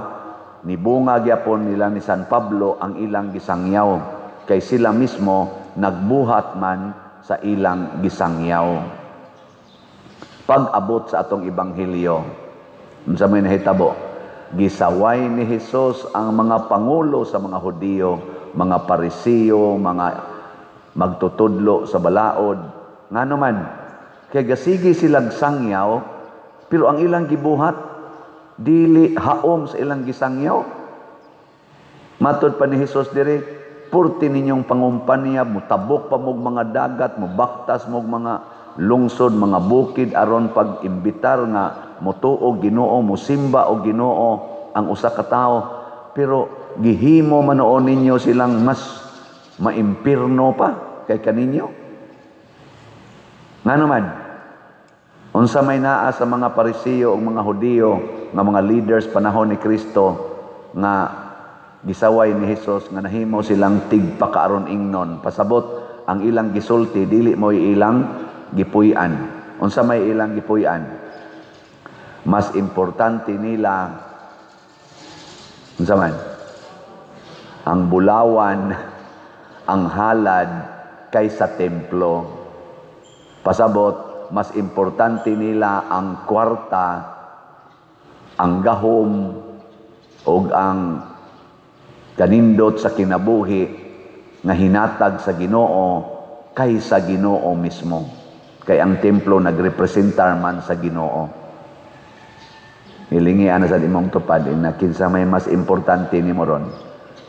nibunga gyapon nila ni San Pablo ang ilang gisangyaw. Kay sila mismo nagbuhat man sa ilang gisangyaw. Pag-abot sa atong ebanghelyo, unsa may nahitabo, gisaway ni Hesus ang mga pangulo sa mga Hudiyo, mga Parisiyo, mga magtutudlo sa balaod. Ngano man, kay gasigi silang sangyaw, pero ang ilang gibuhat, dili haom sa ilang gisangyaw. Matod pa ni Hesus diri, purti ninyong pangumpanya, mutabok pa mog mga dagat, mubaktas mog mga lungsod, mga bukid, aron pag-imbitar nga mutuo Ginoo, musimba o Ginoo ang usa ka tawo. Pero gihimo manoon ninyo silang mas maimpirno pa kay kaninyo. Ngano man, unsa may naa sa mga Parisiyo o mga Hudiyo nga mga leaders panahon ni Kristo nga gisaway ni Hesus nga nahimo silang tigpakaaron ingnon. Pasabot ang ilang gisulti dili mo ilang gipuy-an. Unsa may ilang gipuy-an? Mas importante nila unsa man? Ang bulawan, ang halad kaysa templo. Pasabot, mas importante nila ang kwarta, ang gahom, o ang kanindot sa kinabuhi nga hinatag sa Ginoo kaysa Ginoo mismo. Kay ang templo nagrepresentar man sa Ginoo. Hilingi ana sa imong tupad na kinsa may mas importante nimo ron.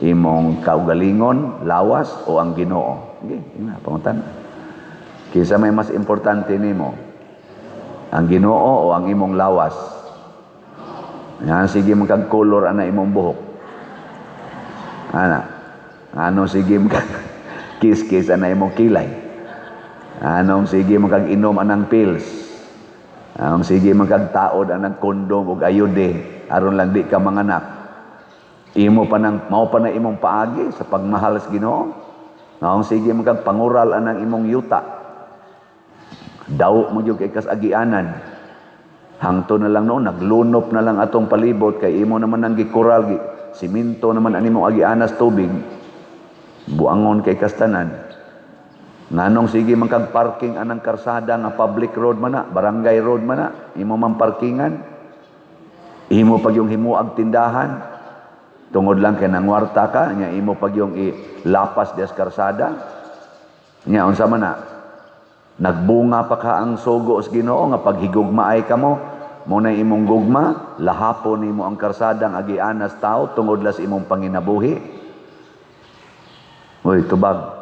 Imong kaugalingon, lawas o ang Ginoo? Okay, ina pangutan. Kinsa may mas importante nimo? Ang Ginoo o ang imong lawas? Yan, sige magkag-color ana imong buhok. Ana. Ano sige magkag-kiss-kiss ana imong kilay. Anong sige magkag-inom anang pills. Anong sige magkag-taod anang kondom ug ayude aron lang di ka manganak. Imo pa nang mao pa na imong paagi sa pagmahal sa Ginoo. Naong sige magpangural anang imong yuta. Daw mo gyud kay kasagianan. Hangto na lang noon naglunop na lang atong palibot kay imo naman ang gikural siminto naman ani imong agianas tubig. Buangon kay kastanan. Nganong sige magkag-parking anang karsada nga public road man na, barangay road man na, imo man parkingan. Imo pag yung himuag tindahan. Tungod lang kay nangwarta ka, nya imo pag yung ilapas des karsada. Nya unsa man na? Nagbunga pa ka ang sugo sa Ginoo nga paghigugmaay ka mo, muna imong gugma, lahapon nimo ang karsada ang agianas tao tungod las imong panginabuhi. Uy, tubag.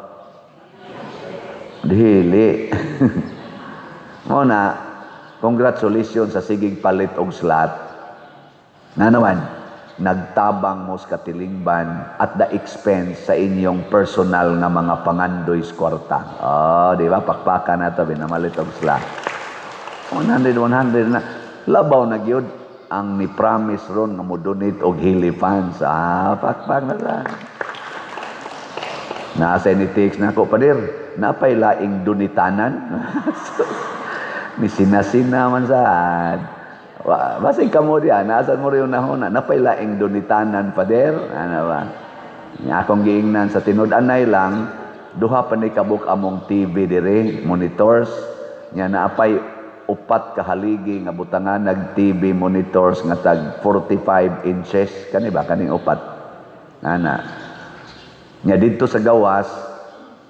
Dili. Muna, congratulations sa sigig palit og slot. Nga naman, nagtabang mo sa katilingban at the expense sa inyong personal na mga pangandoy sa kwarta. Oh, di ba? Pakpaka na ito, binamalit og slot. 100 na. Labaw na gyud ang ni-promise ron na mo donate og Hili fans. Pakpak na lang. Nasa ni text na ako, padir, napay laing dunitanan. Misina-sina man saan. Basig ka mo diyan, naasan mo rin nahuna, napay laing dunitanan, pader. Ano ba? Nga akong giingnan sa tinud-anay lang, duha pa ni kabuk among TV dire, monitors. Nga naapay upat kahaligi nga butangan nag-TV monitors nga tag 45 inches. Kani ba? Kaning upat. Ana. Nga dito sa gawas,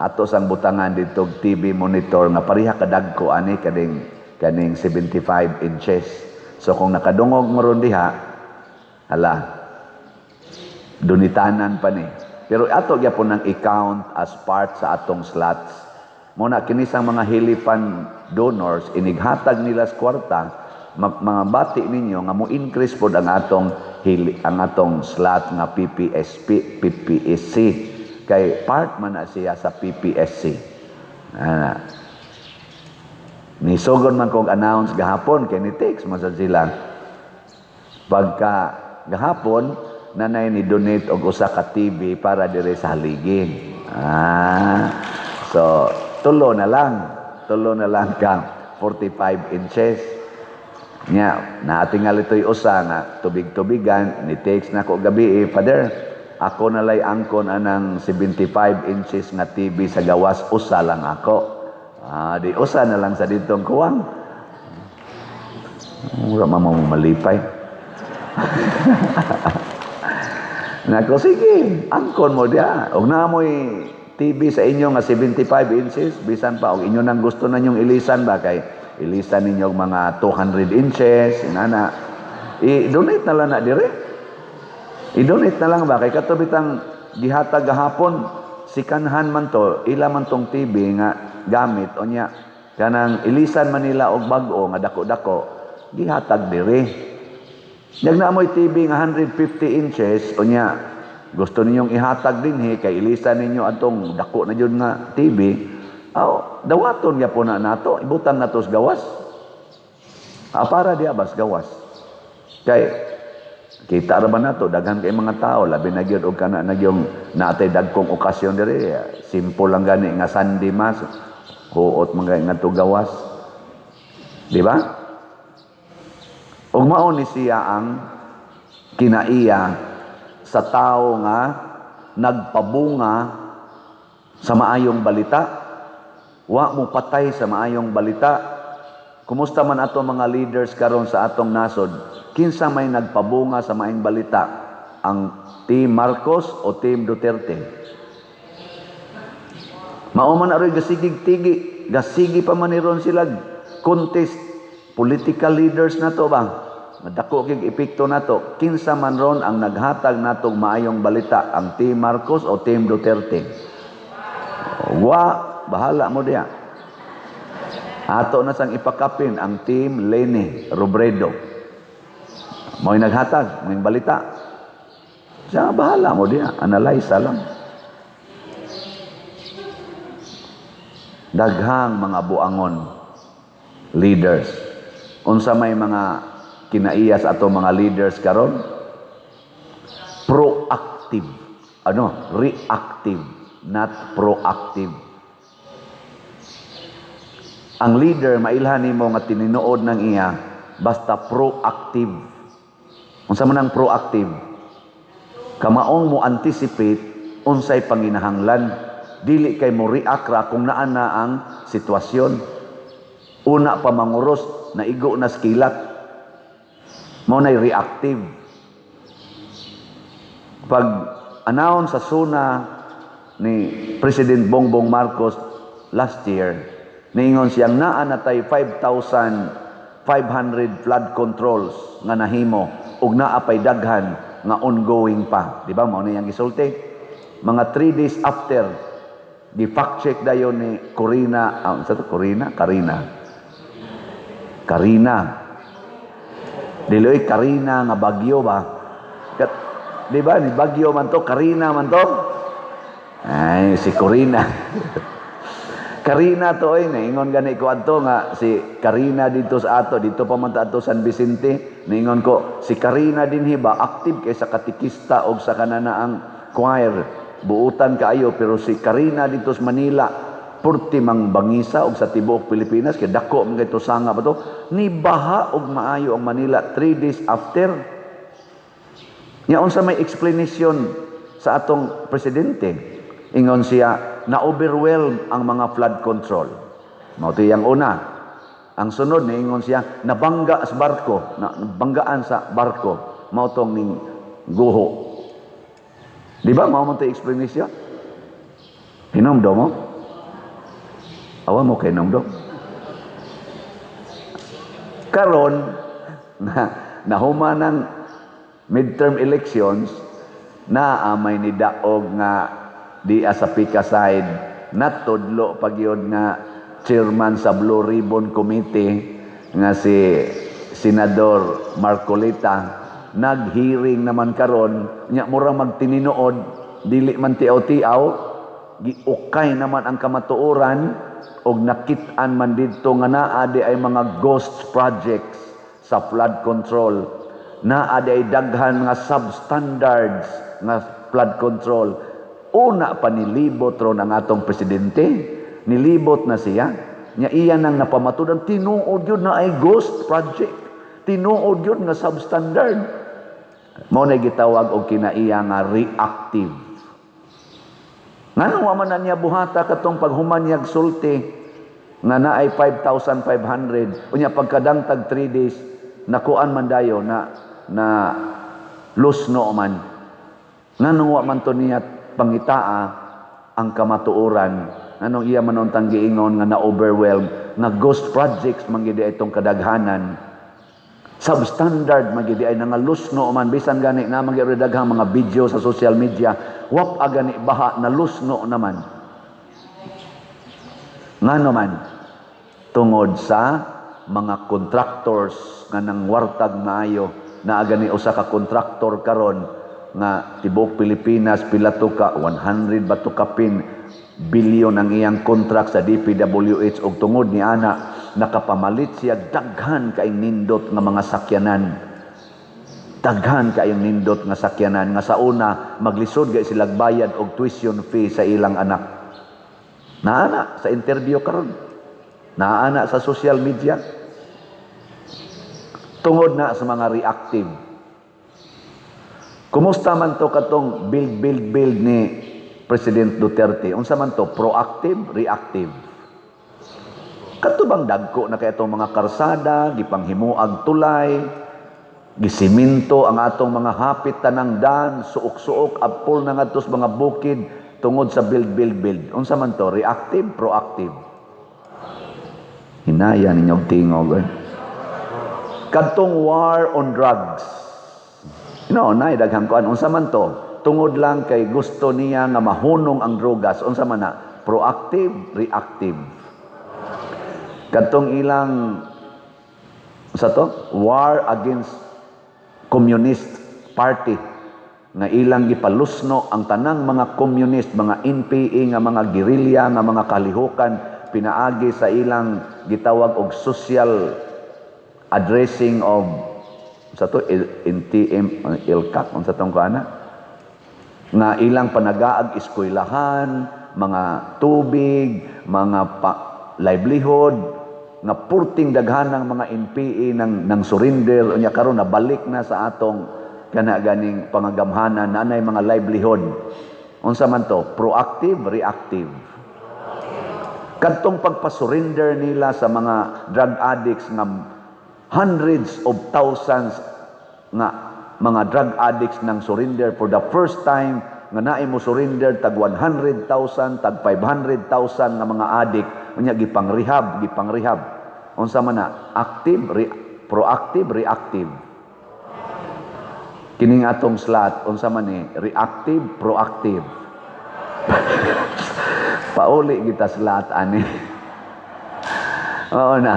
ato sang butangan dito TV monitor nga pariha kadagko ani kaning 75 inches. So kung nakadungog mo ron diha, hala, dunitanan pa ni. Pero ato gyapon nang i-count as part sa atong slots. Muna kinisang mga hilifan donors inighatag nila sa kwarta, mga bati ninyo nga mo increase pod ang atong slot nga PPSC kay part man na siya sa PPSC. Nisugod man kong announce gahapon kay ni text man sa sila. Pagka gahapon, nanay ni donate og usa ka TV para dire sa haligi. So tulo na lang ka 45 inches. Nya, naatingal ito'y usa nga tubig-tubigan, ni text na ko gabi, Father, ako nalay angkon anang 75 inches nga TV sa gawas, usa lang ako. Di usa na lang sa ditong kuwang. Mura malipay. Nako, sige, angkon mo diya. Og na mo'y TV sa inyo nga 75 inches, bisan pa, og inyo nang gusto na nyong ilisan ba, kay ilisan ninyo mga 200 inches, inana. I-donate na lang na dire. I-donate na lang ba, kay katubitang gihatag gahapon, sikanhan man to, ila man tong TV nga gamit, o niya, kanang ilisan man nila og bag-o nga dako-dako, gihatag dire. Nag na mo'y TV nga 150 inches, o niya, gusto ninyong ihatag din kay ilisan ninyo atong dako na yun nga TV, dawaton niya po na nato, ibutang nato sa gawas. Para diya bas gawas. Kay, kita raman nato, daghan kay mga tao, labi na yun, o ka na yung natay dagkong okasyon dire, simple lang gani nga Sunday Mass, huot mga nga to gawas. Di ba? Ug mao ni siya ang kinaiya sa tao nga nagpabunga sa maayong balita, wa mo patay sa maayong balita. Kumusta man ato mga leaders karon sa atong nasod, kinsa may nagpabunga sa maayong balita, ang Team Marcos o Team Duterte? Mao man aroy gasigi pa man ni ron sila contest. Political leaders na to ba? Madako kig epekto nato. Kinsa man ron ang naghatag natong maayong balita, ang Team Marcos o Team Duterte? Bahala mo diya. Ato na sang ipakapin ang Team Leni Robredo. Mo'y naghatag, mo'y balita. Siya, bahala mo diya. Analyze lang. Daghang mga buangon leaders. Unsa may mga kinaiya sa ato mga leaders karon? Proactive. Reactive, not proactive. Ang leader, mailhan nimo nga tininuod ng iya, basta proactive. Unsa man ang proactive? Kamaong mo anticipate unsay panginahanglan, dili kay mo react ra kung naa na ang sitwasyon. Una pa manguros, naigo na skilat. Mao nay reactive. Pag announce sa SUNA ni President Bongbong Marcos last year, niingon siyang naa na tay 5,500 flood controls nga nahimo ug naa pay daghan nga ongoing pa. Di ba mao niyang gisulti? Mga 3 days after, gi-fact check dayon ni Karina. Diloy Karina nga bagyo ba? Di ba? Ni bagyo man to, Karina man to. Ay, si Corina. Karina to naingon gani ko adto nga si Karina dito sa ato, dito pa man ta ato San Vicente, naingon ko si Karina dinhi ba active kay sa katikista og sa kananaang choir. Buutan kaayo, pero si Karina dito sa Manila, purti mang bangisa og sa tibuok Pilipinas, kay dako man kay sanga ba to, ni baha og maayo ang Manila 3 days after. Nya unsa may explanation sa atong presidente? Ingon siya, na-overwhelm ang mga flood control. Mao to yang una. Ang sunod ni ingon siya, nabangga sa barko, nabanggaan sa barko. Mao tong ning guho. Di ba mao man to explanation? Hinomdo mo? Awa mo kay hinomdo? Karon nahuma ng midterm elections, na may nidaog nga di sa Pika side, natudlo pagyod nga chairman sa Blue Ribbon Committee nga si Senador Marcolita, nag-hearing naman karon, nya mura magtininuod, dili man tiaw-tiaw, giukay naman ang kamatuoran, og nakit-an man didto nga naa di ay mga ghost projects sa flood control. na aday daghan nga substandards nga flood control. Una pa nilibot ron ang atong presidente, nilibot na siya, nya iya nang napamatudan, tinuod yun na ay ghost project, tinuod yun nga substandard. Mao na gitawag og kinaiya nga reactive. Nganong wa man na niya buhata katong paghumanyag sulti nga naay 5,500 unya pagkadangtag 3 days nakuan man dayo na lusno man. Nganong wa man to niya pangitaa ang kamatuoran, nganong iya manontang giingon nga na-overwhelm nga ghost projects man gid itong kadaghanan, substandard man gid ay nga lusno man, bisan gani na magyud daghang mga video sa social media, wap agani baha na lusno naman. Ngano man tungod sa mga contractors nga nang wartag maayo, na agani usa ka contractor karon nga tibok Pilipinas pila to ka 100 ba to ka bilyon ang iyang contract sa DPWH, og tungod ni ana nakapamalit siya daghan kay nindot nga mga sakyanan, daghan kay nindot nga sakyanan nga sa una maglisod gay sila bayad og tuition fee sa ilang anak. Naana sa interview karon, naana sa social media, tungod na sa mga reactive. Kumusta man to katong build ni President Duterte? Unsa man to, proactive, reactive? Katubang dagko na kay itong mga karsada, gipanghimuag tulay, gisiminto ang atong mga hapit tanang daan, suok-suok, apol na nga tos mga bukid tungod sa build. Unsa man to, reactive, proactive? Hinaya ninyong tingog. Kadtong war on drugs, naay daghang kuan, unsa man to, tungod lang kay gusto niya nga mahunong ang drogas, unsa man na, proactive, reactive. Kadtong ilang sa to, war against communist party, nga ilang gipalusno ang tanang mga communist, mga NPA nga mga gerilya nga mga kalihukan, pinaagi sa ilang gitawag og social addressing of sa to NTM ilkak on sa tong kana nga ilang panagaag eskwelahan, mga tubig, mga livelihood nga purting daghanang mga NPA nang surrender unya karon nabalik na sa atong kana ganing pangagamhanan, nanay mga livelihood. Unsa man to, proactive, reactive? Kadtong pagpasurrender nila sa mga drug addicts nga hundreds of thousands nga mga drug addicts nang surrender for the first time, nga naay mo surrender tag 100,000, tag 500,000 nga mga addict, unya gipang-rehab. Unsa man na, active, proactive, reactive? Kining atong slot, unsa man ni, reactive, proactive? Pauli kita slot ani. Oo na.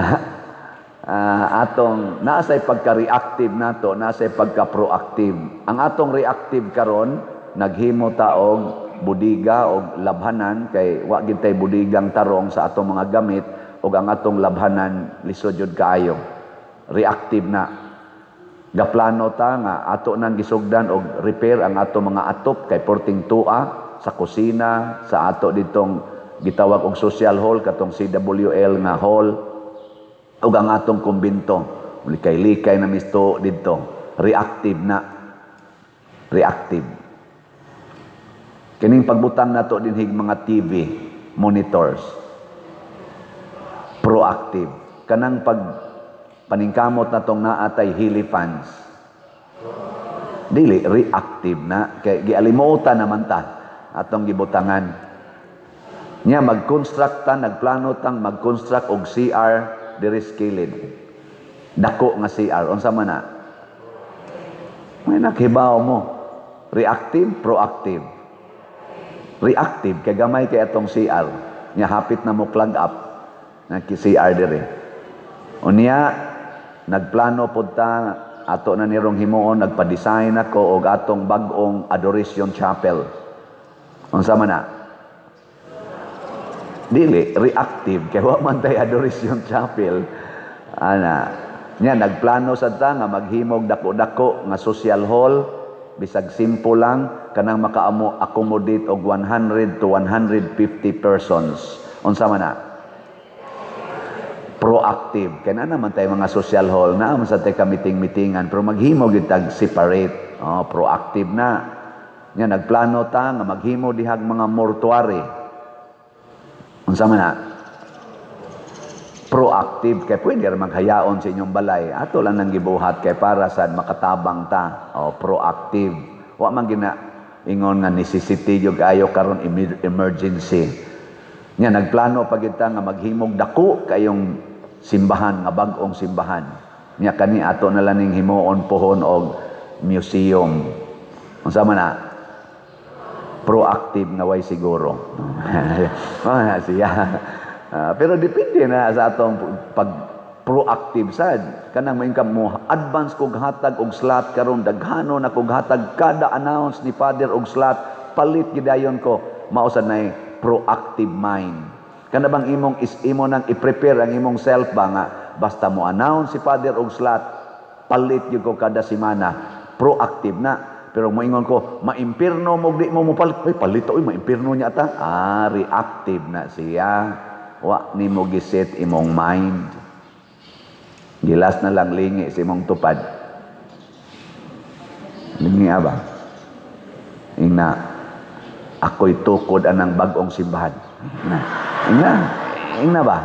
Atong naasay pagka-reactive nato, naasay pagka-proactive. Ang atong reactive karon naghimo ta og budiga og labhanan, kay wa gid tay budigang tarong sa atong mga gamit, og ang atong labhanan lisod jud kaayo. Reactive na. Gaplano ta nga ato nang gisugdan og repair ang atong mga atop kay porting tua sa kusina, sa ato ditong gitawag og social hall katong CWL nga hall, ug ang atong kumbento likay-likay na misto didto. Reactive na, reactive. Kining pagbutang nato dinhig mga TV monitors, proactive. Kanang pag paningkamot natong naatay hili fans, dili reactive na, kay gialimutan naman ta atong gibutangan nya. Mag-construct ta, nagplano tang mag-construct og CR diri skilid, dako nga CR, unsa man na, may nakhibaw mo, reactive, proactive? Reactive kay gamay kay atong CR nya, hapit na mo plug up na CR diri. Unya nagplano pud ta, ato na nirong himuon, nagpa-design ako og atong bag-ong adoration chapel. Unsa man na, dili reactive kay wa man tay adoration chapel ana. Nya nagplano sad ta nga maghimog dako-dako nga social hall, bisag simple lang kanang makaamo accommodate og 100 to 150 persons. Unsa man na? Proactive. Kaya na naman tayo mga social hall na sa tayo ka-meeting-meetingan pero maghimo gyud tag separate. Proactive na. Nya nagplano ta nga maghimo dihag mga mortuary. Unsa man na? Proactive kay pwede ra maghayaon sa inyong balay. Ato lang nang gibuhat kay para sa makatabang ta. Proactive. Wa man gina ingon nga necessity yung kayo karon emergency. Nya nagplano pa kita nga maghimog dako kayong simbahan nga bag-ong simbahan. Nya kani ato na lang ning himuon pohon og museum. Unsa man na? Proactive na way siguro. Siya. Pero depende na sa atong pag proactive sad. Kanang maingkam mo advance kog hatag og slot karon daghano na kog hatag kada announce ni Father og slot palit gidayon ko mao sad nay proactive mind. Kana bang imo nang i-prepare ang imong self ba nga basta mo announce si Father og slot palit gyud ko kada semana. Proactive na. Pero moingon ko, maimpirno mo di mo palit. Palit maimpirno niya ta. Reactive na siya. Wa ni mo giset imong mind. Gilas na lang lingi sa imong tupad. Lingi ba? Ina, ako'y tukod anang bagong simbahan. Ina ba?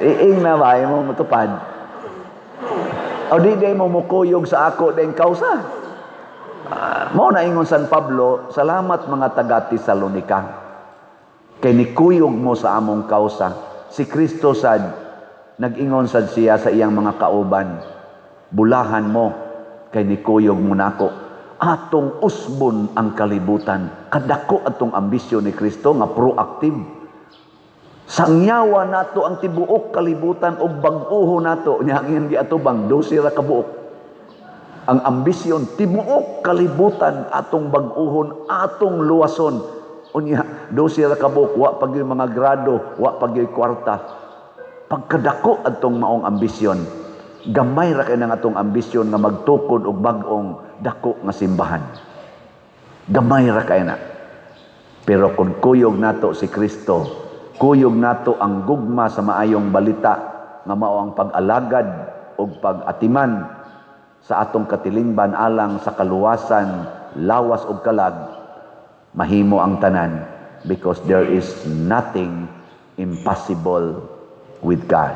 Ina ba imong tupad? O di mo mukuyog sa ako dahil kausa. Mao na ingon San Pablo, salamat mga taga Tesalonica. Kay nikuyog mo sa among kausa. Si Kristo sad, nag-ingon sad siya sa iyang mga kauban, bulahan mo, kay nikuyog mo nako. Atong usbon ang kalibutan. Kadako atong ambisyon ni Kristo nga proactive. Sangyawa nato ang tibuok kalibutan og bag-oho nato. Nya ang di ato bang 12 ra ka buok. Ang ambisyon tibuok kalibutan atong bag-ohon, atong luwason. Unya, 12 ra ka buok, wa pag yung mga grado, wa pag yung kwarta. Pagkadako atong maong ambisyon, gamay ra kay nang atong ambisyon nga magtukod og bag-ong dako nga simbahan. Gamay ra kay na. Pero kung kuyog nato si Kristo, kuyog nato ang gugma sa maayong balita nga mao ang pag-alagad og pag-atiman sa atong katilingban alang sa kaluwasan, lawas ug kalag, mahimo ang tanan because there is nothing impossible with God.